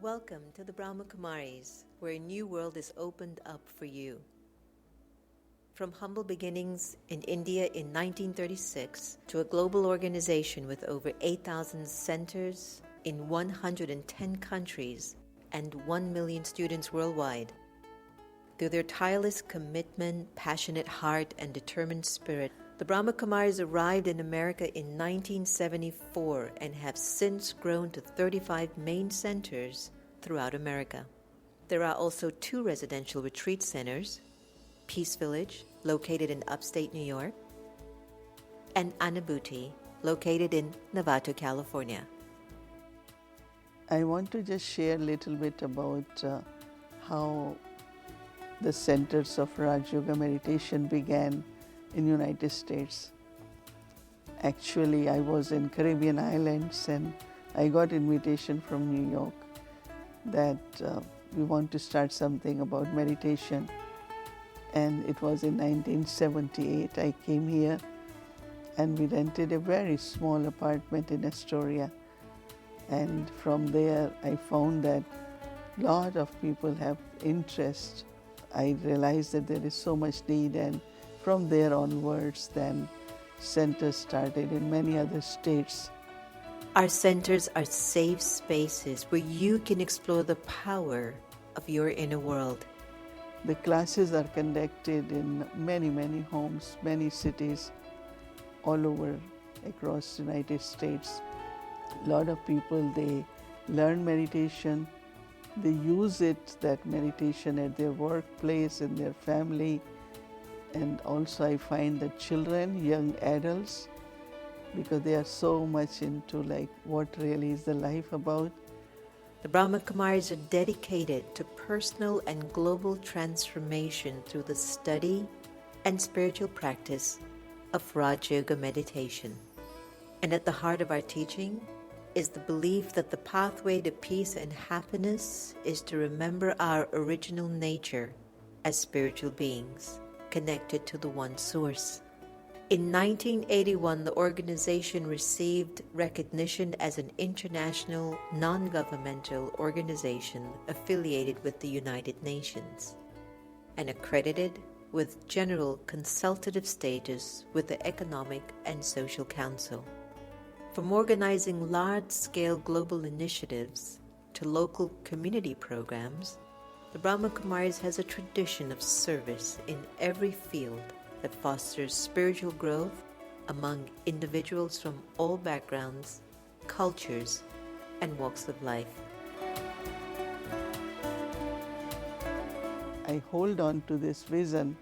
Welcome to the Brahma Kumaris, where a new world is opened up for you. From humble beginnings in India in 1936 to a global organization with over 8,000 centers in 110 countries and 1 million students worldwide. Through their tireless commitment, passionate heart, and determined spirit, the Brahma Kumaris arrived in America in 1974 and have since grown to 35 main centers throughout America. There are also 2 residential retreat centers, Peace Village, located in upstate New York, and Anubhuti, located in Novato, California. I want to just share a little bit about how the centers of Raj Yoga meditation began in United States. Actually, I was in Caribbean islands and I got invitation from New York that we want to start something about meditation. And it was in 1978 I came here and we rented a very small apartment in Astoria. And from there I found that a lot of people have interest. I realized that there is so much need, and from there onwards then centers started in many other states. Our centers are safe spaces where you can explore the power of your inner world. The classes are conducted in many homes, many cities all over across the United States. A lot of people, they learn meditation, they use that meditation at their workplace, in their family, and also I find that children, young adults, because they are so much into what really is the life about. The Brahma Kumaris are dedicated to personal and global transformation through the study and spiritual practice of Raj Yoga meditation. And at the heart of our teaching is the belief that the pathway to peace and happiness is to remember our original nature as spiritual beings connected to the One Source. In 1981, the organization received recognition as an international non-governmental organization affiliated with the United Nations and accredited with general consultative status with the Economic and Social Council. From organizing large-scale global initiatives to local community programs, the Brahma Kumaris has a tradition of service in every field that fosters spiritual growth among individuals from all backgrounds, cultures, and walks of life. I hold on to this vision,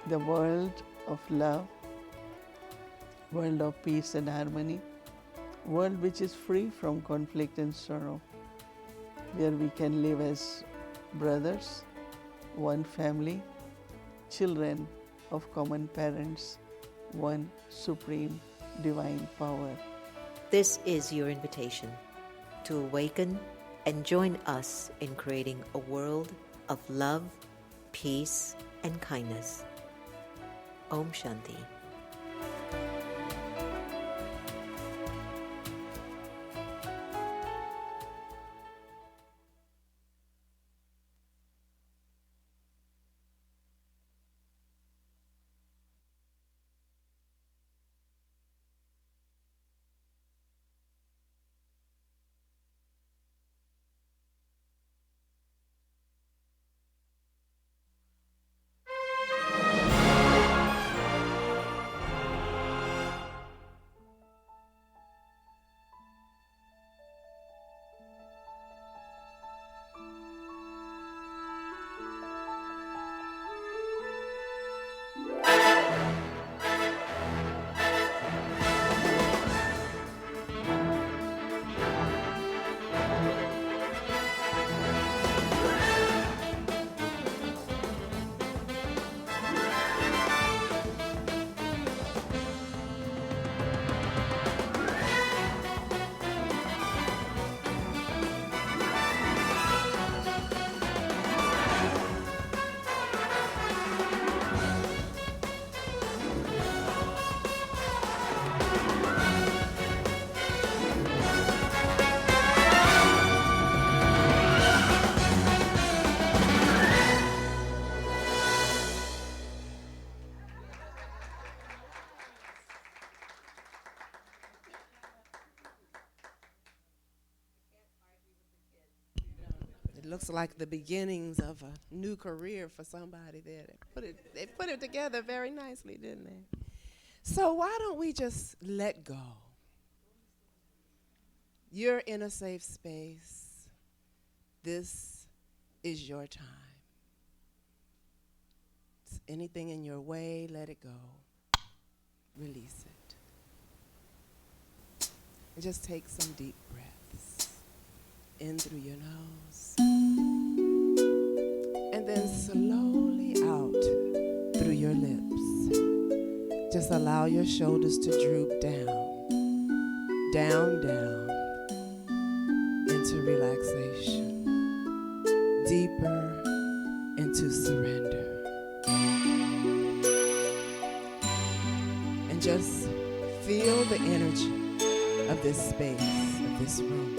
the world of love, world of peace and harmony, world which is free from conflict and sorrow, where we can live as brothers, one family, children of common parents, one supreme divine power. This is your invitation to awaken and join us in creating a world of love, peace, and kindness. Om Shanti. It looks like the beginnings of a new career for somebody there. They put it together very nicely, didn't they? So why don't we just let go? You're in a safe space. This is your time. Anything in your way, let it go. Release it. And just take some deep breaths in through your nose. And then slowly out through your lips. Just allow your shoulders to droop down, down, down into relaxation, deeper into surrender. And just feel the energy of this space, of this room.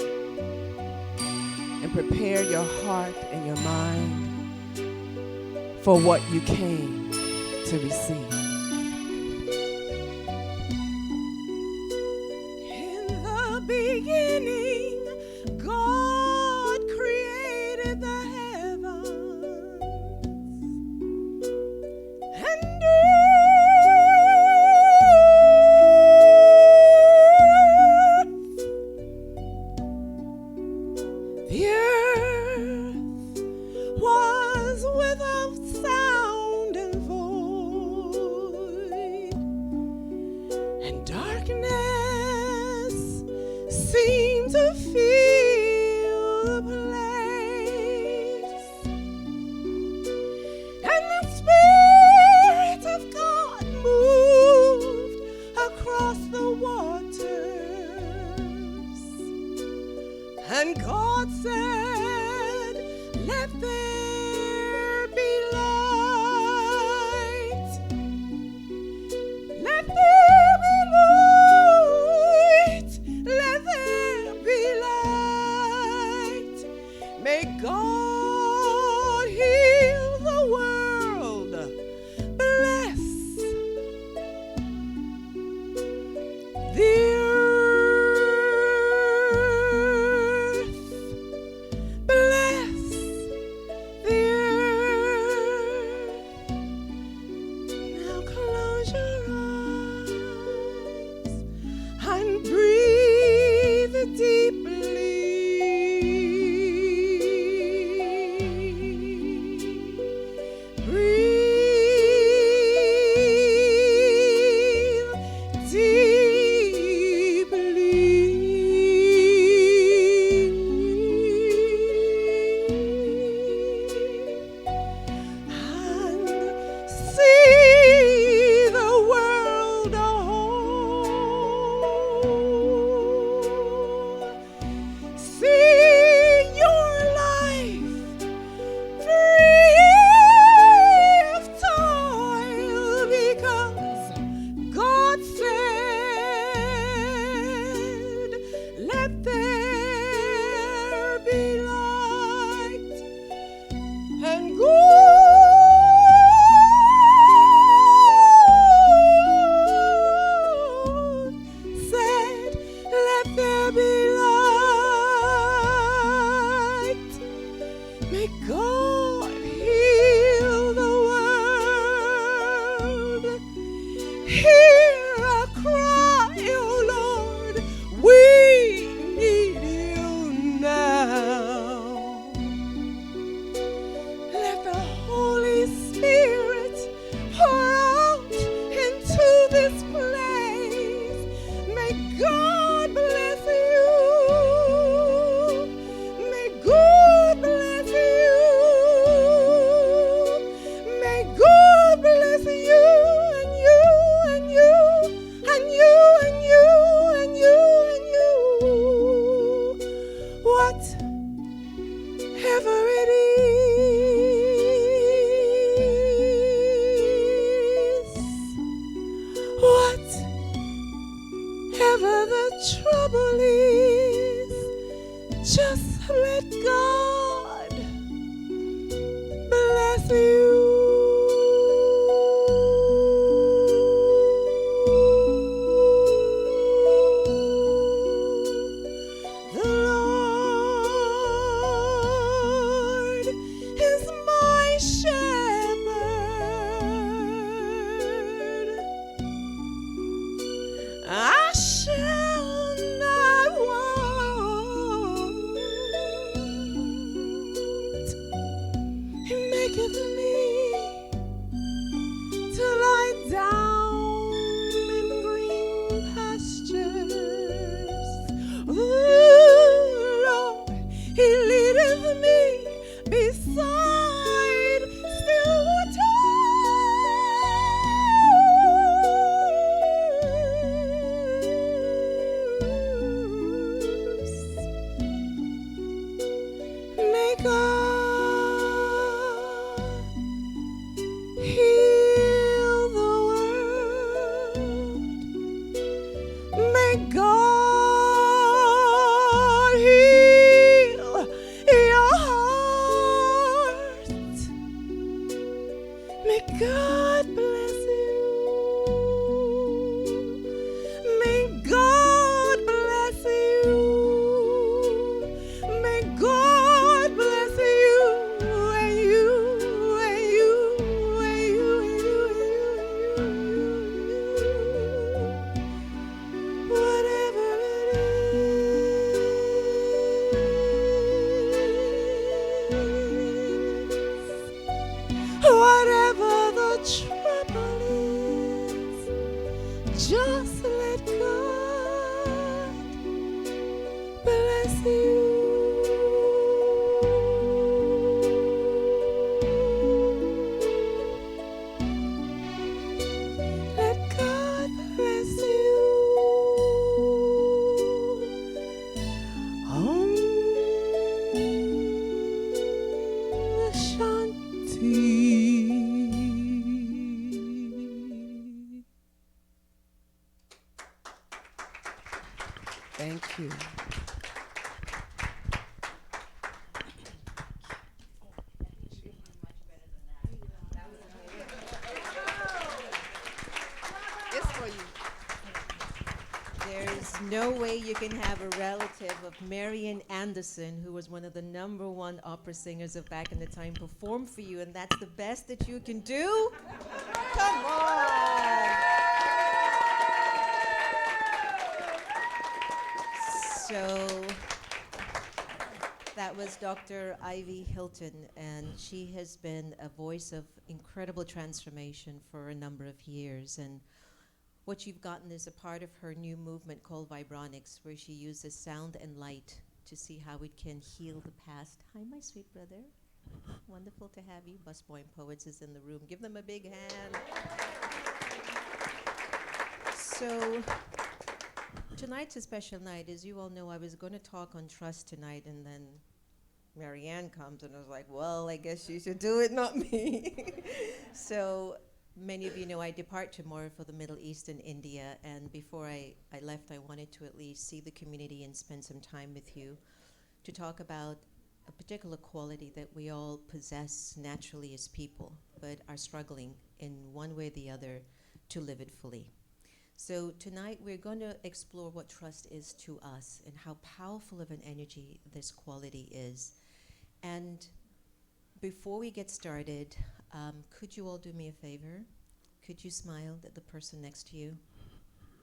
And prepare your heart and your mind for what you came to receive. In the beginning, God created the heavens and the earth was without sound and void, and darkness seemed to fill the place. And the Spirit of God moved across the waters. And God said, "Let there be light. Let there be light. Let there be light. May God heal the world. Bless the earth. Bless the earth." Now close your eyes and breathe deeply. Breathe deeply. And see the world whole. See your life free of toil, because God said, "Let there be light." And God said, "Let there be light." May God heal the world. Hear our cry, oh Lord, we need you now. Let the Holy Spirit pour out into this place. May God bless you. May God bless you. May God bless you and you and you and you and you and you and you. Whatever it is, whatever the trouble is, just let God bless you. The Lord May God heal your heart. May God bless you. May God bless you. May God bless you and you and you and you and you. Whatever it is, whatever the trouble is, just let God bless you. Let God bless you. Om Shanti. Thank you. It's for you. There's no way you can have a relative of Marianne Anderson, who was one of the #1 opera singers of back in the time, perform for you, and that's the best that you can do? Come on! So that was Dr. Ivy Hilton, and she has been a voice of incredible transformation for a number of years. And what you've gotten is a part of her new movement called Vibronics, where she uses sound and light to see how it can heal the past. Hi, my sweet brother. Wonderful to have you. Busboy and Poets is in the room. Give them a big hand. So tonight's a special night. As you all know, I was going to talk on trust tonight, and then Marianne comes, and I was like, well, I guess she should do it, not me. So many of you know I depart tomorrow for the Middle East and India, and before I left, I wanted to at least see the community and spend some time with you to talk about a particular quality that we all possess naturally as people, but are struggling in one way or the other to live it fully. So tonight we're going to explore what trust is to us and how powerful of an energy this quality is. And before we get started, could you all do me a favor? Could you smile at the person next to you?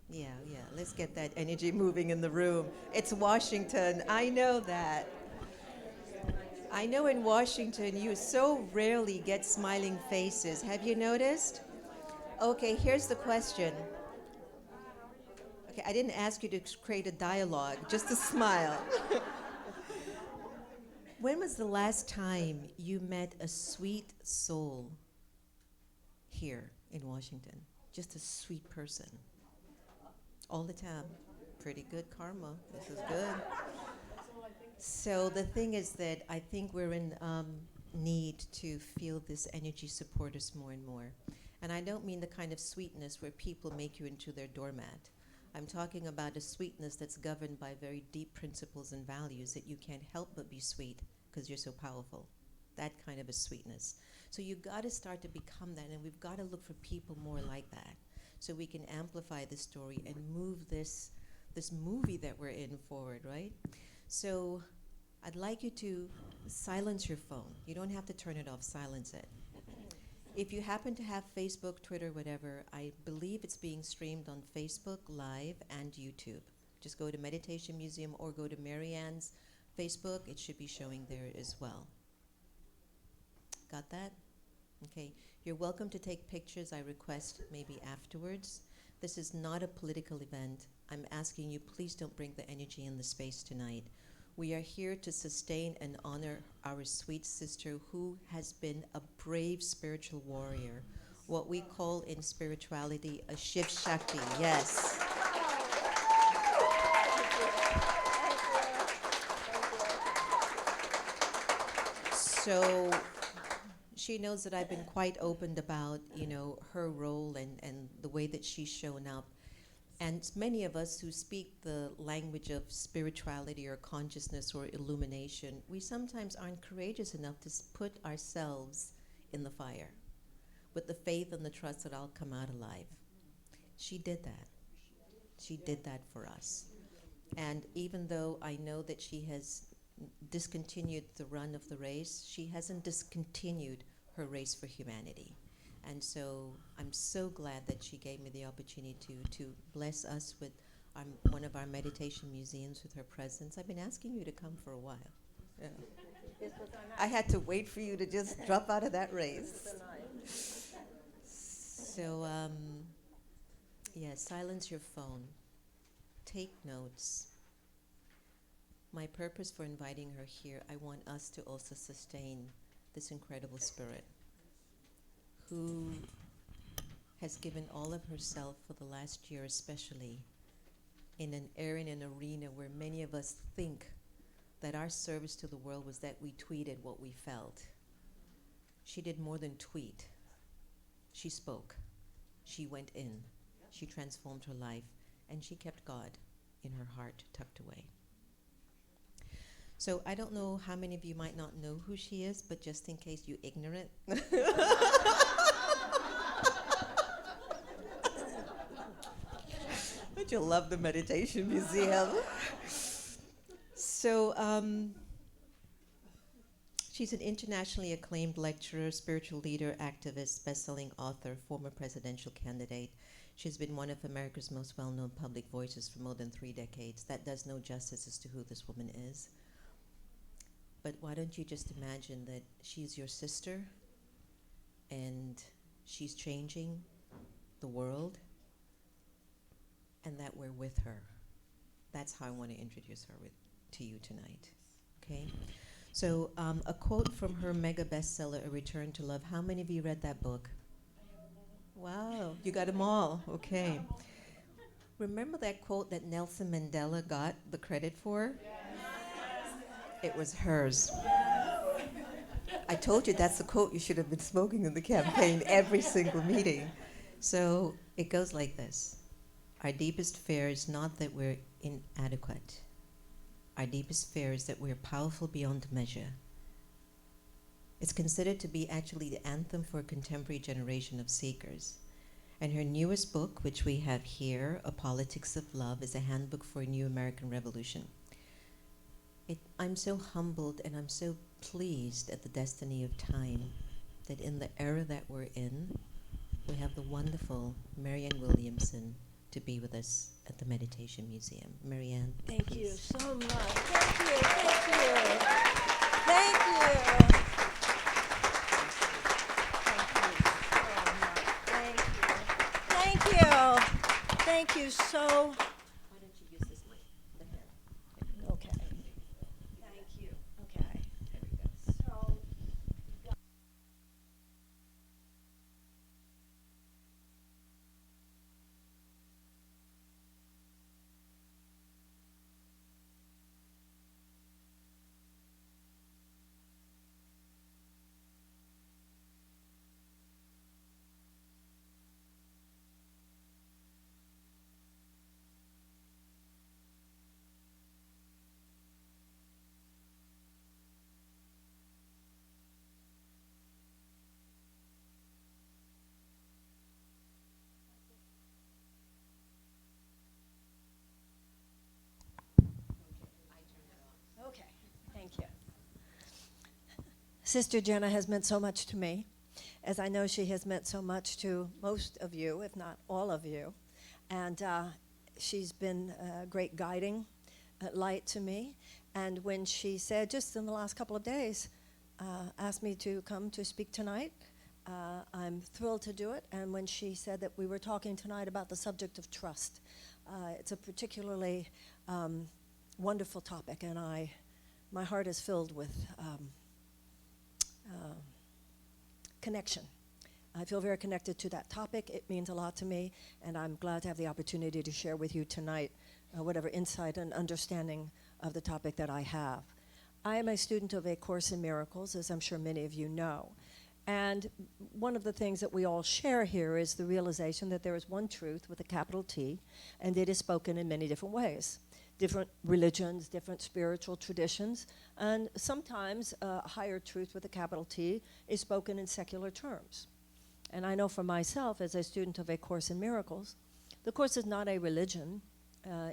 Yeah, let's get that energy moving in the room. It's Washington, I know that. I know in Washington you so rarely get smiling faces. Have you noticed? Okay, here's the question. Okay, I didn't ask you to create a dialogue, just a smile. When was the last time you met a sweet soul here in Washington? Just a sweet person. All the time. Pretty good karma. This is good. So the thing is that I think we're in need to feel this energy support us more and more. And I don't mean the kind of sweetness where people make you into their doormat. I'm talking about a sweetness that's governed by very deep principles and values that you can't help but be sweet because you're so powerful. That kind of a sweetness. So you got to start to become that, and we've got to look for people more like that so we can amplify the story and move this movie that we're in forward, right? So I'd like you to silence your phone. You don't have to turn it off, silence it. If you happen to have Facebook, Twitter, whatever, I believe it's being streamed on Facebook Live and YouTube. Just go to Meditation Museum or go to Marianne's Facebook. It should be showing there as well. Got that? Okay. You're welcome to take pictures, I request, maybe afterwards. This is not a political event. I'm asking you, please don't bring the energy in the space tonight. We are here to sustain and honor our sweet sister who has been a brave spiritual warrior, what we call in spirituality a Shiv Shakti, yes. So she knows that I've been quite open about, her role and the way that she's shown up And many of us who speak the language of spirituality or consciousness or illumination, we sometimes aren't courageous enough to put ourselves in the fire with the faith and the trust that I'll come out alive. She did that. She did that for us. And even though I know that she has discontinued the run of the race, she hasn't discontinued her race for humanity. And so I'm so glad that she gave me the opportunity to bless us with one of our meditation museums with her presence. I've been asking you to come for a while. Yeah. I had to wait for you to just drop out of that race. So, yeah, silence your phone. Take notes. My purpose for inviting her here, I want us to also sustain this incredible spirit who has given all of herself for the last year especially in an area, in an arena where many of us think that our service to the world was that we tweeted what we felt. She did more than tweet. She spoke. She went in. She transformed her life, and she kept God in her heart tucked away. So I don't know how many of you might not know who she is, but just in case you're ignorant. But you'll love the Meditation Museum. So she's an internationally acclaimed lecturer, spiritual leader, activist, best-selling author, former presidential candidate. She's been one of America's most well-known public voices for more than 3 decades. That does no justice as to who this woman is. But why don't you just imagine that she's your sister and she's changing the world and that we're with her. That's how I want to introduce her to you tonight, okay? So a quote from her mega bestseller, A Return to Love. How many of you read that book? Wow, you got them all, okay. Remember that quote that Nelson Mandela got the credit for? It was hers. I told you that's the quote you should have been smoking in the campaign every single meeting. So it goes like this. Our deepest fear is not that we're inadequate. Our deepest fear is that we're powerful beyond measure. It's considered to be actually the anthem for a contemporary generation of seekers. And her newest book, which we have here, A Politics of Love, is a handbook for a new American revolution. I'm so humbled and I'm so pleased at the destiny of time that in the era that we're in, we have the wonderful Marianne Williamson to be with us at the Meditation Museum. Marianne, Thank please. you so much. Thank you. Thank you. Thank you. Thank you. Thank you so. Why don't you use this mic? The hand. Okay. Thank you. Okay. So. Okay, thank you. Sister Jenna has meant so much to me, as I know she has meant so much to most of you, if not all of you. And she's been a great guiding light to me. And when she said, just in the last couple of days, asked me to come to speak tonight, I'm thrilled to do it. And when she said that we were talking tonight about the subject of trust, it's a particularly wonderful topic, and my heart is filled with connection. I feel very connected to that topic. It means a lot to me, and I'm glad to have the opportunity to share with you tonight whatever insight and understanding of the topic that I have. I am a student of A Course in Miracles, as I'm sure many of you know, And one of the things that we all share here is the realization that there is one truth with a capital T, and it is spoken in many different ways. Different religions, different spiritual traditions, and sometimes higher truth with a capital T is spoken in secular terms. And I know for myself, as a student of A Course in Miracles, the Course is not a religion.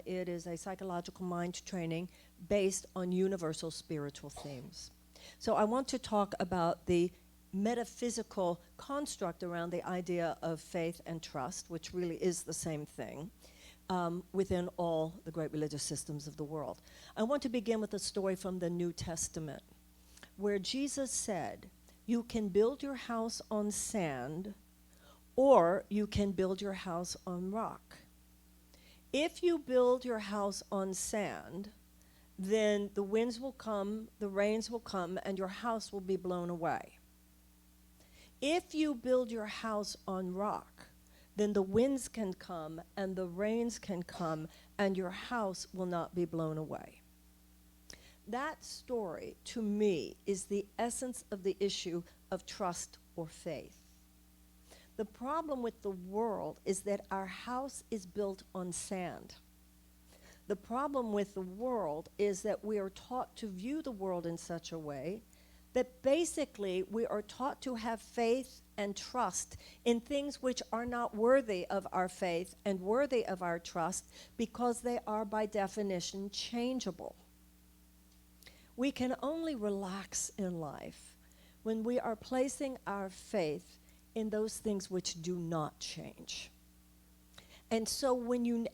It is a psychological mind training based on universal spiritual themes. So I want to talk about the metaphysical construct around the idea of faith and trust, which really is the same thing, within all the great religious systems of the world. I want to begin with a story from the New Testament, where Jesus said, you can build your house on sand, or you can build your house on rock. If you build your house on sand, then the winds will come, the rains will come, and your house will be blown away. If you build your house on rock, then the winds can come and the rains can come, and your house will not be blown away. That story, to me, is the essence of the issue of trust or faith. The problem with the world is that our house is built on sand. The problem with the world is that we are taught to view the world in such a way that basically we are taught to have faith and trust in things which are not worthy of our faith and worthy of our trust because they are by definition changeable. We can only relax in life when we are placing our faith in those things which do not change. And so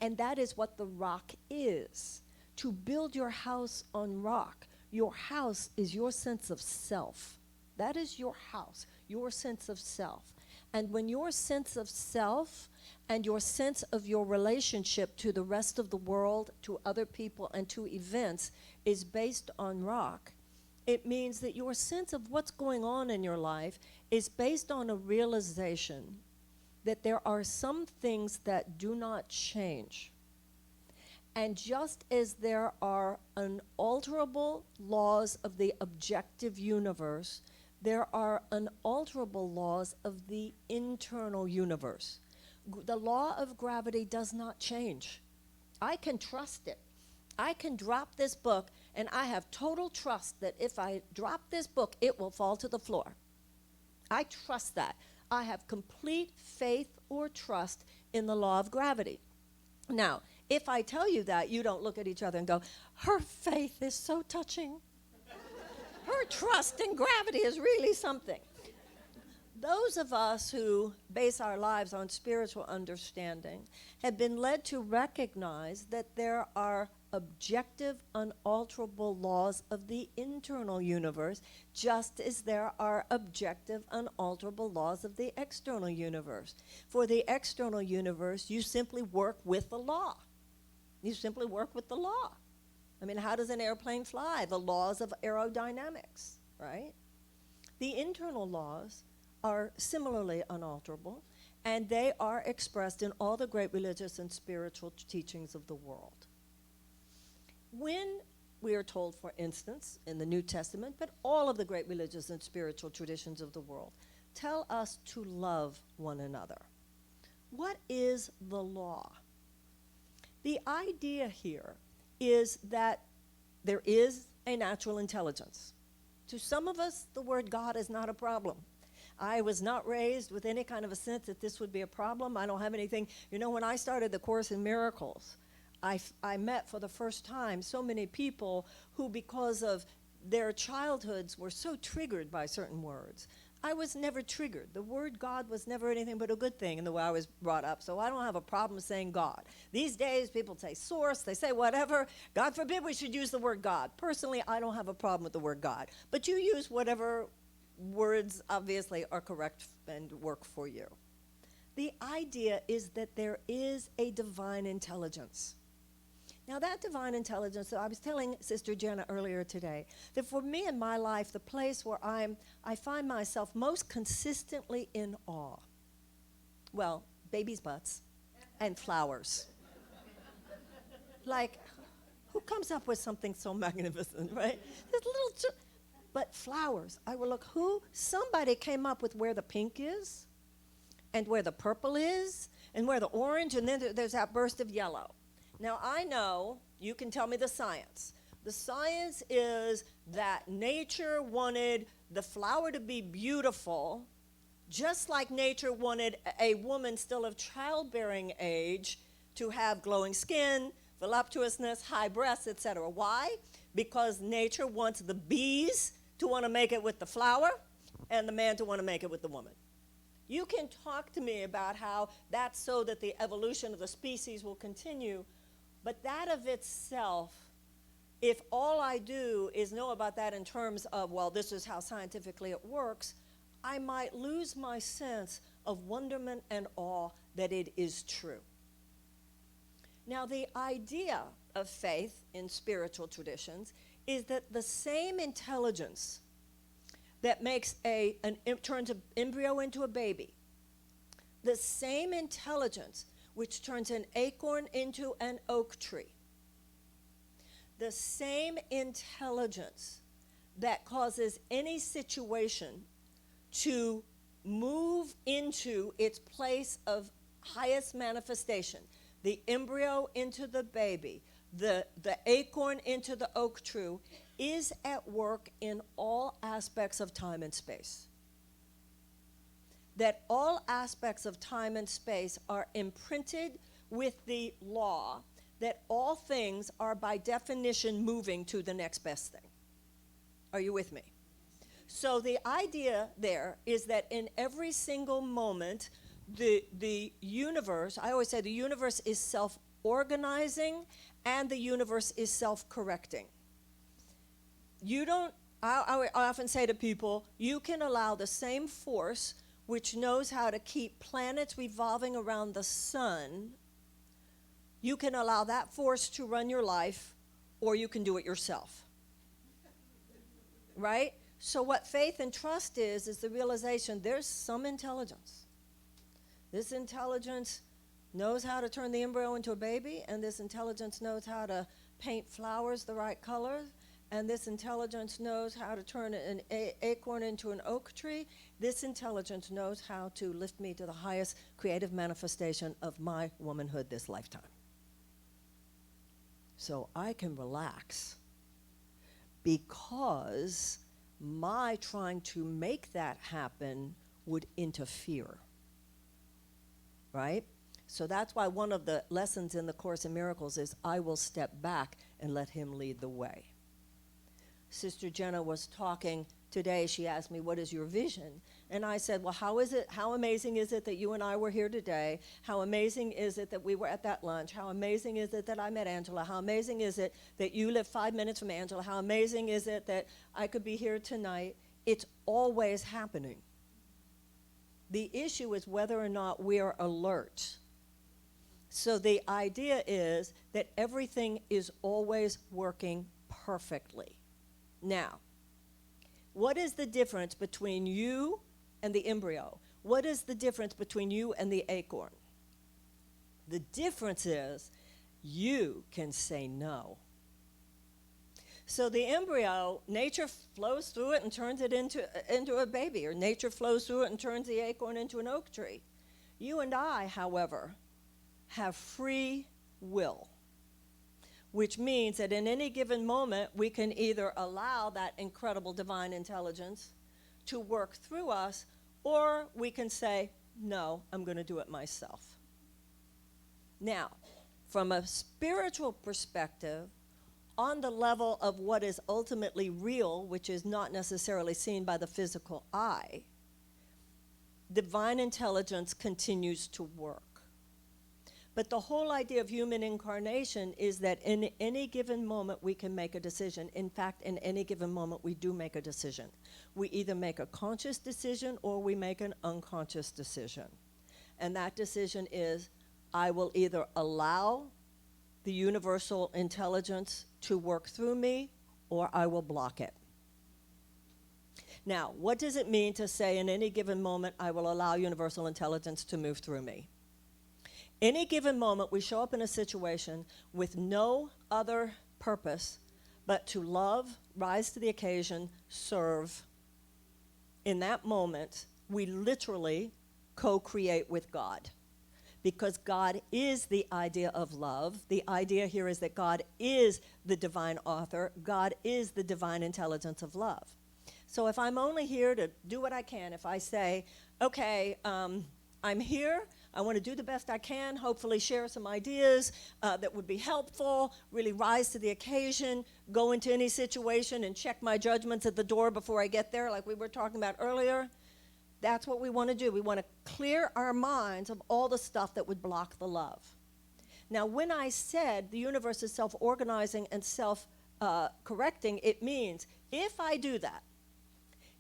and that is what the rock is. To build your house on rock, your house is your sense of self. That is your house, your sense of self. And when your sense of self and your sense of your relationship to the rest of the world, to other people, and to events is based on rock, it means that your sense of what's going on in your life is based on a realization that there are some things that do not change. And just as there are unalterable laws of the objective universe, there are unalterable laws of the internal universe. The law of gravity does not change. I can trust it. I can drop this book, and I have total trust that if I drop this book, it will fall to the floor. I trust that. I have complete faith or trust in the law of gravity. Now, if I tell you that, you don't look at each other and go, her faith is so touching. Her trust in gravity is really something. Those of us who base our lives on spiritual understanding have been led to recognize that there are objective, unalterable laws of the internal universe, just as there are objective, unalterable laws of the external universe. For the external universe, you simply work with the law. You simply work with the law. I mean, how does an airplane fly? The laws of aerodynamics, right? The internal laws are similarly unalterable, and they are expressed in all the great religious and spiritual teachings of the world. When we are told, for instance, in the New Testament, but all of the great religious and spiritual traditions of the world, tell us to love one another. What is the law? The idea here is that there is a natural intelligence. To some of us, the word God is not a problem. I was not raised with any kind of a sense that this would be a problem. I don't have anything. You know, when I started the Course in Miracles, I met for the first time so many people who, because of their childhoods, were so triggered by certain words. I was never triggered. The word God was never anything but a good thing in the way I was brought up, so I don't have a problem saying God. These days, people say source, they say whatever. God forbid we should use the word God. Personally, I don't have a problem with the word God, but you use whatever words obviously are correct and work for you. The idea is that there is a divine intelligence. Now, that divine intelligence, I was telling Sister Jenna earlier today, that for me in my life, the place where I find myself most consistently in awe, well, babies' butts and flowers. Like, who comes up with something so magnificent, right? This little but flowers. I will look somebody came up with where the pink is and where the purple is and where the orange, and then there's that burst of yellow. Now, I know you can tell me the science. The science is that nature wanted the flower to be beautiful, just like nature wanted a woman still of childbearing age to have glowing skin, voluptuousness, high breasts, etc. Why? Because nature wants the bees to want to make it with the flower and the man to want to make it with the woman. You can talk to me about how that's so that the evolution of the species will continue, but that of itself, if all I do is know about that in terms of, well, this is how scientifically it works, I might lose my sense of wonderment and awe that it is true. Now, the idea of faith in spiritual traditions is that the same intelligence that makes turns an embryo into a baby, the same intelligence which turns an acorn into an oak tree, the same intelligence that causes any situation to move into its place of highest manifestation, the embryo into the baby, the acorn into the oak tree, is at work in all aspects of time and space. That all aspects of time and space are imprinted with the law that all things are by definition moving to the next best thing. Are you with me? So the idea there is that in every single moment, the universe, I always say the universe is self-organizing and the universe is self-correcting. I often say to people, you can allow the same force which knows how to keep planets revolving around the sun, you can allow that force to run your life, or you can do it yourself. Right? So what faith and trust is the realization there's some intelligence. This intelligence knows how to turn the embryo into a baby, and this intelligence knows how to paint flowers the right color, and this intelligence knows how to turn an acorn into an oak tree. This intelligence knows how to lift me to the highest creative manifestation of my womanhood this lifetime. So I can relax because my trying to make that happen would interfere, right? So that's why one of the lessons in the Course in Miracles is I will step back and let him lead the way. Sister Jenna was talking today. She asked me, what is your vision? And I said, well, how amazing is it that you and I were here today? How amazing is it that we were at that lunch? How amazing is it that I met Angela? How amazing is it that you live 5 minutes from Angela? How amazing is it that I could be here tonight? It's always happening. The issue is whether or not we are alert. So the idea is that everything is always working perfectly. Now, what is the difference between you and the embryo? What is the difference between you and the acorn? The difference is you can say no. So the embryo, nature flows through it and turns it into a baby, or nature flows through it and turns the acorn into an oak tree. You and I, however, have free will, which means that in any given moment, we can either allow that incredible divine intelligence to work through us, or we can say, no, I'm going to do it myself. Now, from a spiritual perspective, on the level of what is ultimately real, which is not necessarily seen by the physical eye, divine intelligence continues to work. But the whole idea of human incarnation is that in any given moment we can make a decision. In fact, in any given moment we do make a decision. We either make a conscious decision or we make an unconscious decision. And that decision is, I will either allow the universal intelligence to work through me, or I will block it. Now, what does it mean to say in any given moment I will allow universal intelligence to move through me? Any given moment, we show up in a situation with no other purpose but to love, rise to the occasion, serve. In that moment, we literally co-create with God, because God is the idea of love. The idea here is that God is the divine author. God is the divine intelligence of love. So if I'm only here to do what I can, if I say, okay, I'm here, I want to do the best I can, hopefully share some ideas that would be helpful, really rise to the occasion, go into any situation and check my judgments at the door before I get there, like we were talking about earlier. That's what we want to do. We want to clear our minds of all the stuff that would block the love. Now, when I said the universe is self-organizing and self-correcting, it means if I do that,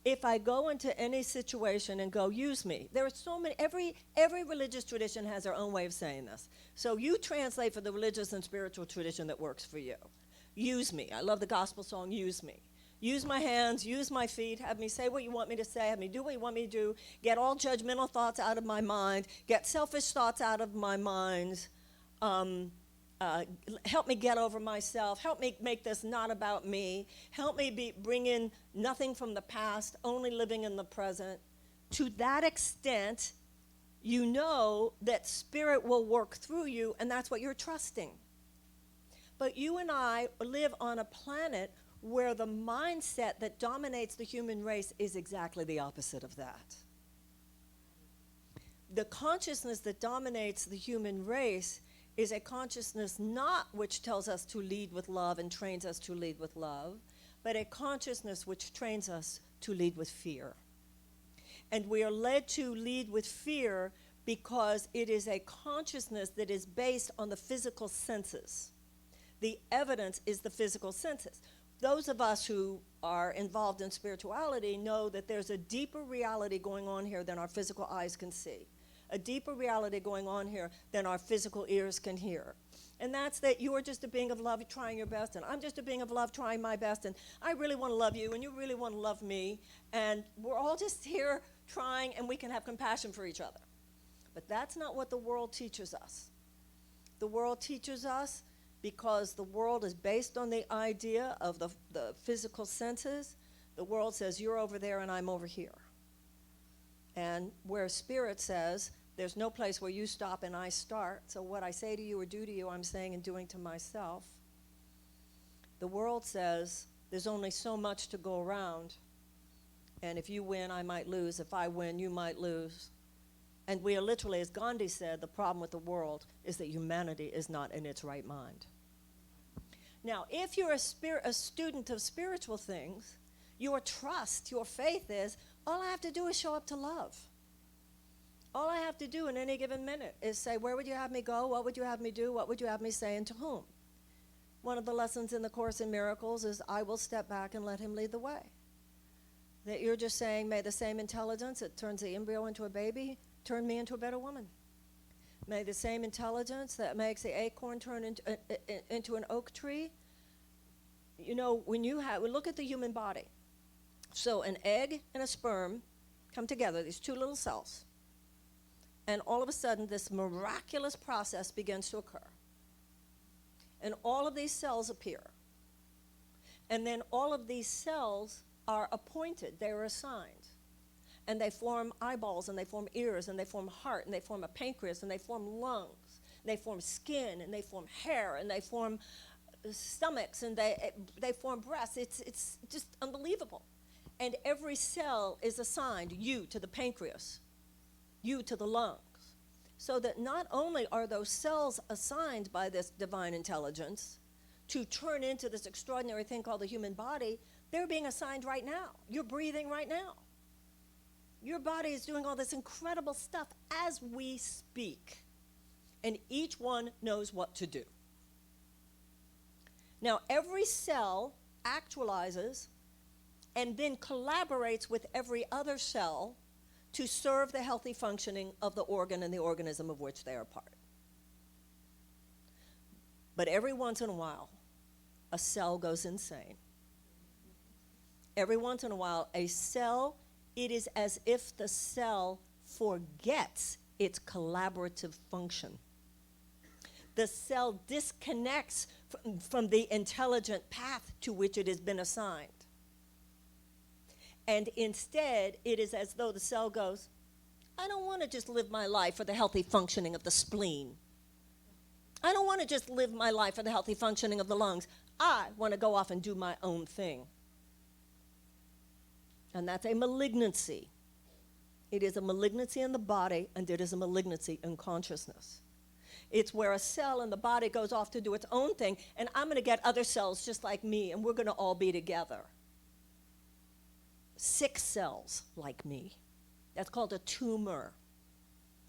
if I go into any situation and go, use me. There are so many, every religious tradition has their own way of saying this. So you translate for the religious and spiritual tradition that works for you. Use me. I love the gospel song, Use Me. Use my hands, use my feet, have me say what you want me to say, have me do what you want me to do, get all judgmental thoughts out of my mind, get selfish thoughts out of my mind, help me get over myself, help me make this not about me, help me bring in nothing from the past, only living in the present. To that extent, you know that spirit will work through you, and that's what you're trusting. But you and I live on a planet where the mindset that dominates the human race is exactly the opposite of that. The consciousness that dominates the human race is a consciousness not which tells us to lead with love and trains us to lead with love, but a consciousness which trains us to lead with fear. And we are led to lead with fear because it is a consciousness that is based on the physical senses. The evidence is the physical senses. Those of us who are involved in spirituality know that there's a deeper reality going on here than our physical eyes can see, a deeper reality going on here than our physical ears can hear. And that's that you are just a being of love trying your best, and I'm just a being of love trying my best, and I really want to love you, and you really want to love me, and we're all just here trying, and we can have compassion for each other. But that's not what the world teaches us. The world teaches us, because the world is based on the idea of the physical senses, the world says you're over there and I'm over here. And where spirit says there's no place where you stop and I start, so what I say to you or do to you, I'm saying and doing to myself. The world says there's only so much to go around, and if you win, I might lose. If I win, you might lose. And we are literally, as Gandhi said, the problem with the world is that humanity is not in its right mind. Now, if you're a student of spiritual things, your trust, your faith is, all I have to do is show up to love. All I have to do in any given minute is say, where would you have me go? What would you have me do? What would you have me say, and to whom? One of the lessons in the Course in Miracles is, I will step back and let him lead the way. That you're just saying, may the same intelligence that turns the embryo into a baby turn me into a better woman. May the same intelligence that makes the acorn turn into an oak tree. You know, when you look at the human body. So an egg and a sperm come together, these two little cells. And all of a sudden, this miraculous process begins to occur. And all of these cells appear. And then all of these cells are appointed, they are assigned. And they form eyeballs, and they form ears, and they form heart, and they form a pancreas, and they form lungs, and they form skin, and they form hair, and they form stomachs, and they form breasts. It's just unbelievable. And every cell is assigned, you to the pancreas, you to the lungs. So that not only are those cells assigned by this divine intelligence to turn into this extraordinary thing called the human body, they're being assigned right now. You're breathing right now. Your body is doing all this incredible stuff as we speak. And each one knows what to do. Now, every cell actualizes and then collaborates with every other cell to serve the healthy functioning of the organ and the organism of which they are part. But every once in a while, a cell goes insane. Every once in a while, a cell, it is as if the cell forgets its collaborative function. the cell disconnects from the intelligent path to which it has been assigned. And instead, it is as though the cell goes, I don't want to just live my life for the healthy functioning of the spleen. I don't want to just live my life for the healthy functioning of the lungs. I want to go off and do my own thing. And that's a malignancy. It is a malignancy in the body, and it is a malignancy in consciousness. It's where a cell in the body goes off to do its own thing, and I'm going to get other cells just like me, and we're going to all be together. 6 cells like me. That's called a tumor.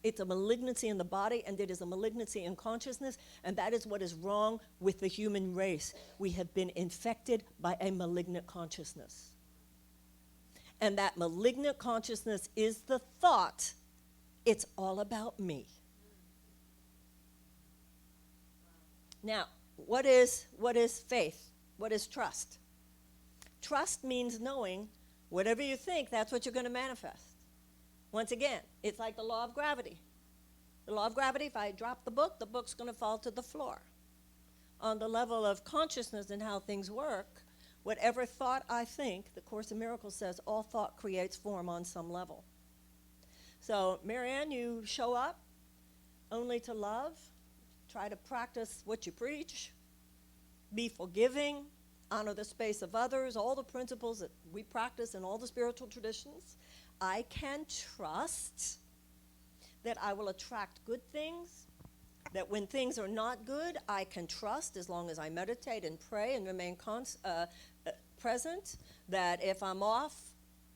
It's a malignancy in the body, and it is a malignancy in consciousness, and that is what is wrong with the human race. We have been infected by a malignant consciousness. And that malignant consciousness is the thought, it's all about me. Now, what is faith? What is trust? Trust means knowing whatever you think, that's what you're going to manifest. Once again, it's like the law of gravity. The law of gravity, if I drop the book's going to fall to the floor. On the level of consciousness and how things work, whatever thought I think, the Course in Miracles says all thought creates form on some level. So, Marianne, you show up only to love, try to practice what you preach, be forgiving, honor the space of others, all the principles that we practice in all the spiritual traditions. I can trust that I will attract good things, that when things are not good, I can trust as long as I meditate and pray and remain present, that if I'm off,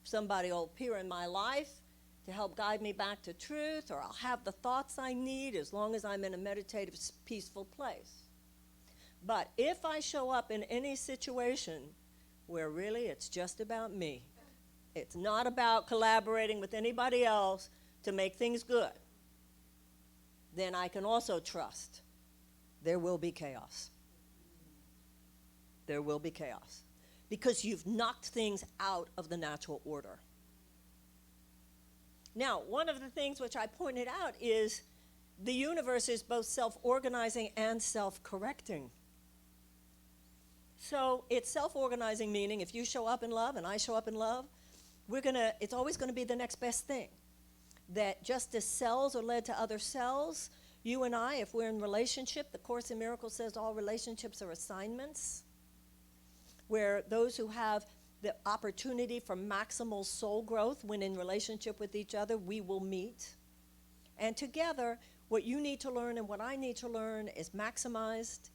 somebody will appear in my life to help guide me back to truth, or I'll have the thoughts I need as long as I'm in a meditative, peaceful place. But if I show up in any situation where really it's just about me, it's not about collaborating with anybody else to make things good, then I can also trust there will be chaos. There will be chaos. Because you've knocked things out of the natural order. Now, one of the things which I pointed out is the universe is both self-organizing and self-correcting. So it's self-organizing, meaning if you show up in love and I show up in love, it's always going to be the next best thing. That just as cells are led to other cells, you and I, if we're in relationship, the Course in Miracles says all relationships are assignments, where those who have the opportunity for maximal soul growth when in relationship with each other, we will meet. And together, what you need to learn and what I need to learn is maximized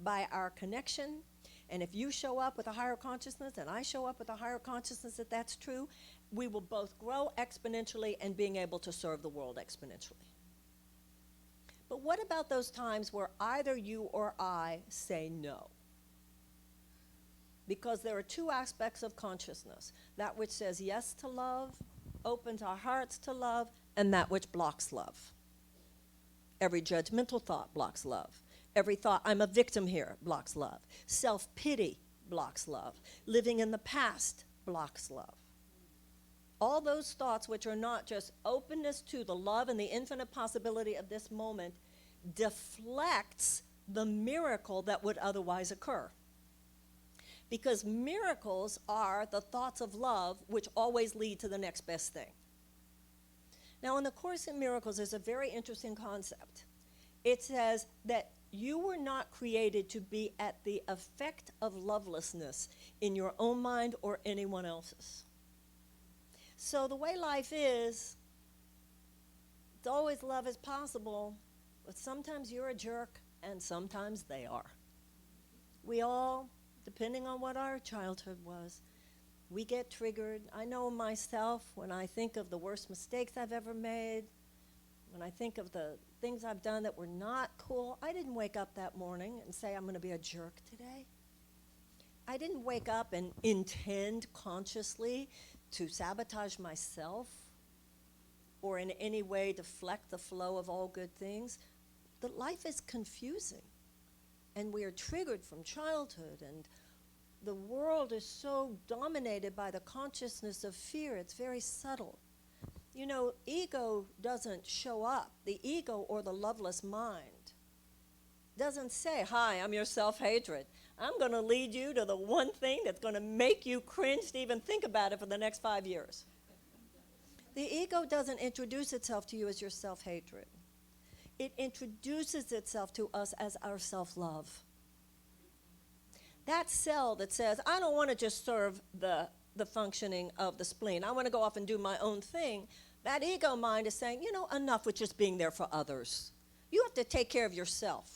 by our connection. And if you show up with a higher consciousness and I show up with a higher consciousness that that's true, we will both grow exponentially and being able to serve the world exponentially. But what about those times where either you or I say no? Because there are 2 aspects of consciousness. That which says yes to love, opens our hearts to love, and that which blocks love. Every judgmental thought blocks love. Every thought, I'm a victim here, blocks love. Self-pity blocks love. Living in the past blocks love. All those thoughts which are not just openness to the love and the infinite possibility of this moment deflects the miracle that would otherwise occur. Because miracles are the thoughts of love which always lead to the next best thing. Now, in the Course in Miracles, there's a very interesting concept. It says that you were not created to be at the effect of lovelessness in your own mind or anyone else's. So the way life is, it's always love as possible, but sometimes you're a jerk and sometimes they are. We all, depending on what our childhood was, we get triggered. I know myself when I think of the worst mistakes I've ever made, when I think of the things I've done that were not cool, I didn't wake up that morning and say, I'm going to be a jerk today. I didn't wake up and intend consciously to sabotage myself or in any way deflect the flow of all good things. That life is confusing, and we are triggered from childhood, and the world is so dominated by the consciousness of fear. It's very subtle. You know, ego doesn't show up. The ego or the loveless mind doesn't say, hi, I'm your self-hatred. I'm going to lead you to the one thing that's going to make you cringe to even think about it for the next 5 years. The ego doesn't introduce itself to you as your self-hatred. It introduces itself to us as our self-love. That cell that says, I don't want to just serve the functioning of the spleen. I want to go off and do my own thing. That ego mind is saying, enough with just being there for others. You have to take care of yourself.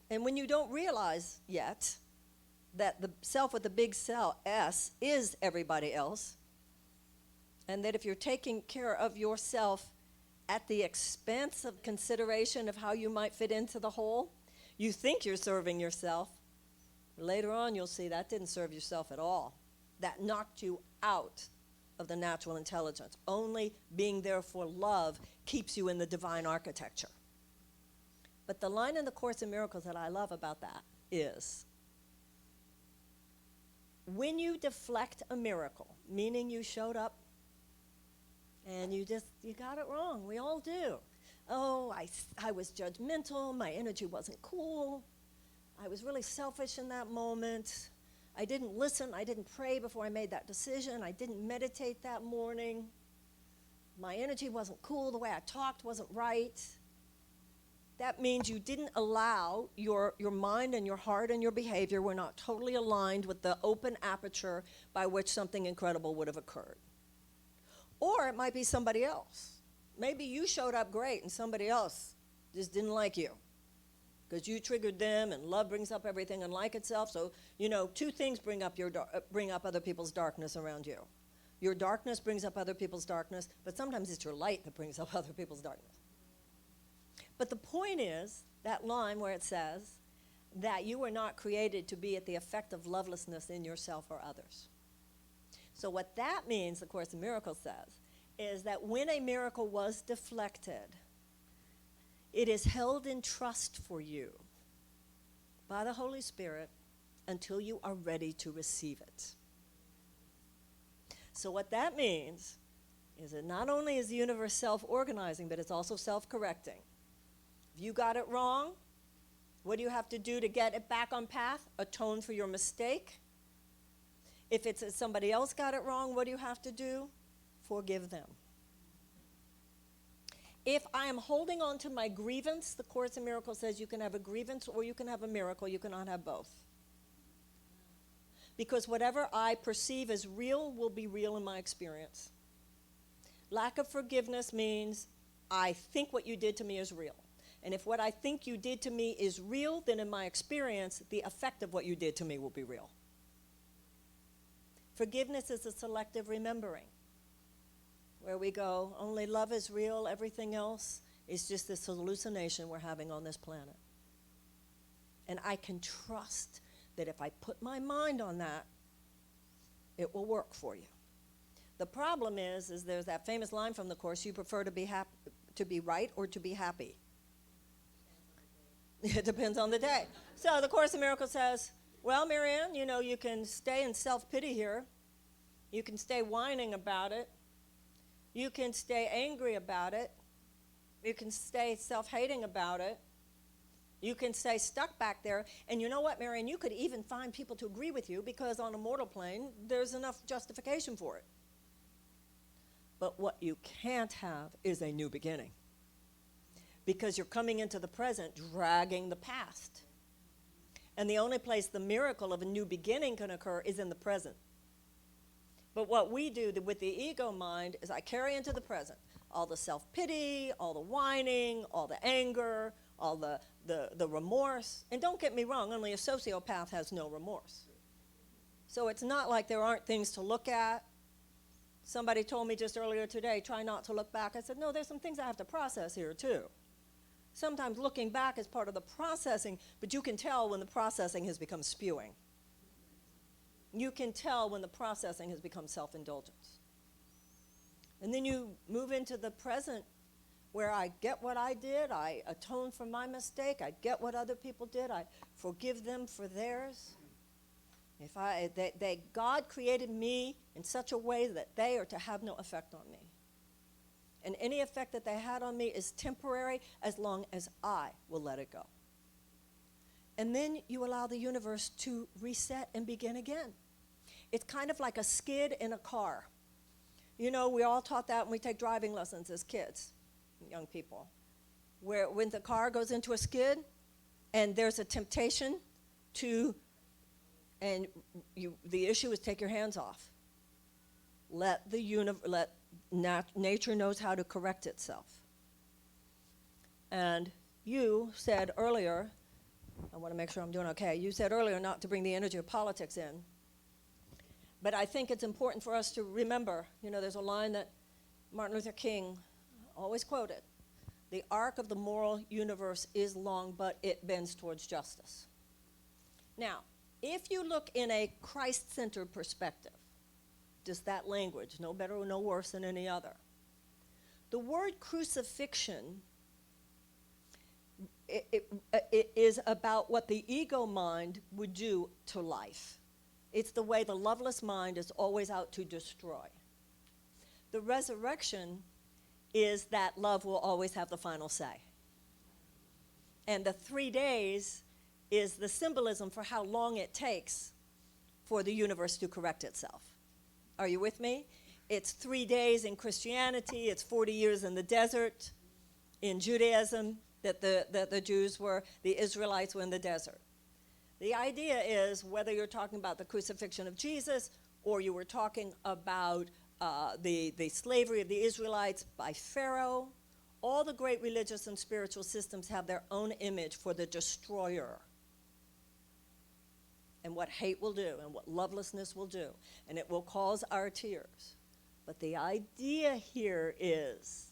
And when you don't realize yet that the self with the big cell, S, is everybody else, and that if you're taking care of yourself at the expense of consideration of how you might fit into the whole, you think you're serving yourself. Later on, you'll see that didn't serve yourself at all. That knocked you out of the natural intelligence. Only being there for love keeps you in the divine architecture. But the line in the Course in Miracles that I love about that is, when you deflect a miracle, meaning you showed up and you got it wrong. We all do. Oh, I was judgmental. My energy wasn't cool. I was really selfish in that moment. I didn't listen. I didn't pray before I made that decision. I didn't meditate that morning. My energy wasn't cool. The way I talked wasn't right. That means you didn't allow your mind and your heart and your behavior were not totally aligned with the open aperture by which something incredible would have occurred. Or it might be somebody else. Maybe you showed up great and somebody else just didn't like you because you triggered them, and love brings up everything unlike itself. So, two things bring up other people's darkness around you. Your darkness brings up other people's darkness, but sometimes it's your light that brings up other people's darkness. But the point is, that line where it says that you were not created to be at the effect of lovelessness in yourself or others. So what that means, the Course in Miracles says, is that when a miracle was deflected, it is held in trust for you by the Holy Spirit until you are ready to receive it. So what that means is that not only is the universe self-organizing, but it's also self-correcting. If you got it wrong, what do you have to do to get it back on path? Atone for your mistake. If it's somebody else got it wrong, what do you have to do? Forgive them. If I am holding on to my grievance, the Course in Miracles says you can have a grievance or you can have a miracle. You cannot have both. Because whatever I perceive as real will be real in my experience. Lack of forgiveness means I think what you did to me is real. And if what I think you did to me is real, then in my experience, the effect of what you did to me will be real. Forgiveness is a selective remembering, where we go, only love is real, everything else is just this hallucination we're having on this planet. And I can trust that if I put my mind on that, it will work for you. The problem is there's that famous line from the Course, you prefer to be right or to be happy. It depends on the day. So the Course in Miracles says, well, Marianne, you can stay in self-pity here. You can stay whining about it. You can stay angry about it. You can stay self-hating about it. You can stay stuck back there. And you know what, Marianne? You could even find people to agree with you because on a mortal plane, there's enough justification for it. But what you can't have is a new beginning. Because you're coming into the present, dragging the past. And the only place the miracle of a new beginning can occur is in the present. But what we do with the ego mind is I carry into the present all the self-pity, all the whining, all the anger, all the remorse. And don't get me wrong, only a sociopath has no remorse. So it's not like there aren't things to look at. Somebody told me just earlier today, try not to look back. I said, no, there's some things I have to process here too. Sometimes looking back is part of the processing, but you can tell when the processing has become spewing. You can tell when the processing has become self-indulgence. And then you move into the present where I get what I did, I atone for my mistake, I get what other people did, I forgive them for theirs. God created me in such a way that they are to have no effect on me. And any effect that they had on me is temporary as long as I will let it go. And then you allow the universe to reset and begin again. It's kind of like a skid in a car. You know, we all taught that when we take driving lessons as kids, young people, where when the car goes into a skid and there's a temptation to, and the issue is take your hands off. Let nature knows how to correct itself. And you said earlier, I want to make sure I'm doing okay, you said earlier not to bring the energy of politics in. But I think it's important for us to remember, you know, there's a line that Martin Luther King always quoted. The arc of the moral universe is long, but it bends towards justice. Now, if you look in a Christ-centered perspective, just that language, no better or no worse than any other, the word crucifixion it is about what the ego mind would do to life. It's the way the loveless mind is always out to destroy. The resurrection is that love will always have the final say. And the 3 days is the symbolism for how long it takes for the universe to correct itself. Are you with me? It's 3 days in Christianity, it's 40 years in the desert. In Judaism, that the Jews were, the Israelites were in the desert. The idea is whether you're talking about the crucifixion of Jesus or you were talking about the slavery of the Israelites by Pharaoh, all the great religious and spiritual systems have their own image for the destroyer and what hate will do and what lovelessness will do, and it will cause our tears. But the idea here is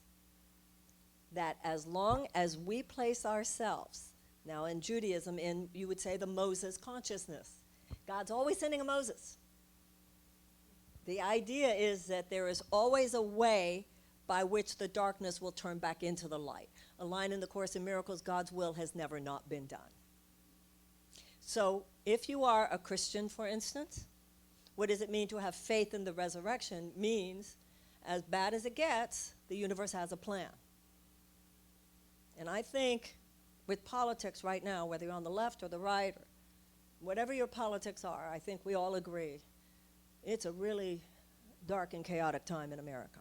that as long as we place ourselves, now in Judaism, in, you would say, the Moses consciousness, God's always sending a Moses. The idea is that there is always a way by which the darkness will turn back into the light. A line in the Course in Miracles, God's will has never not been done. So if you are a Christian, for instance, what does it mean to have faith in the resurrection? Means, as bad as it gets, the universe has a plan. And I think with politics right now, whether you're on the left or the right, or whatever your politics are, I think we all agree it's a really dark and chaotic time in America.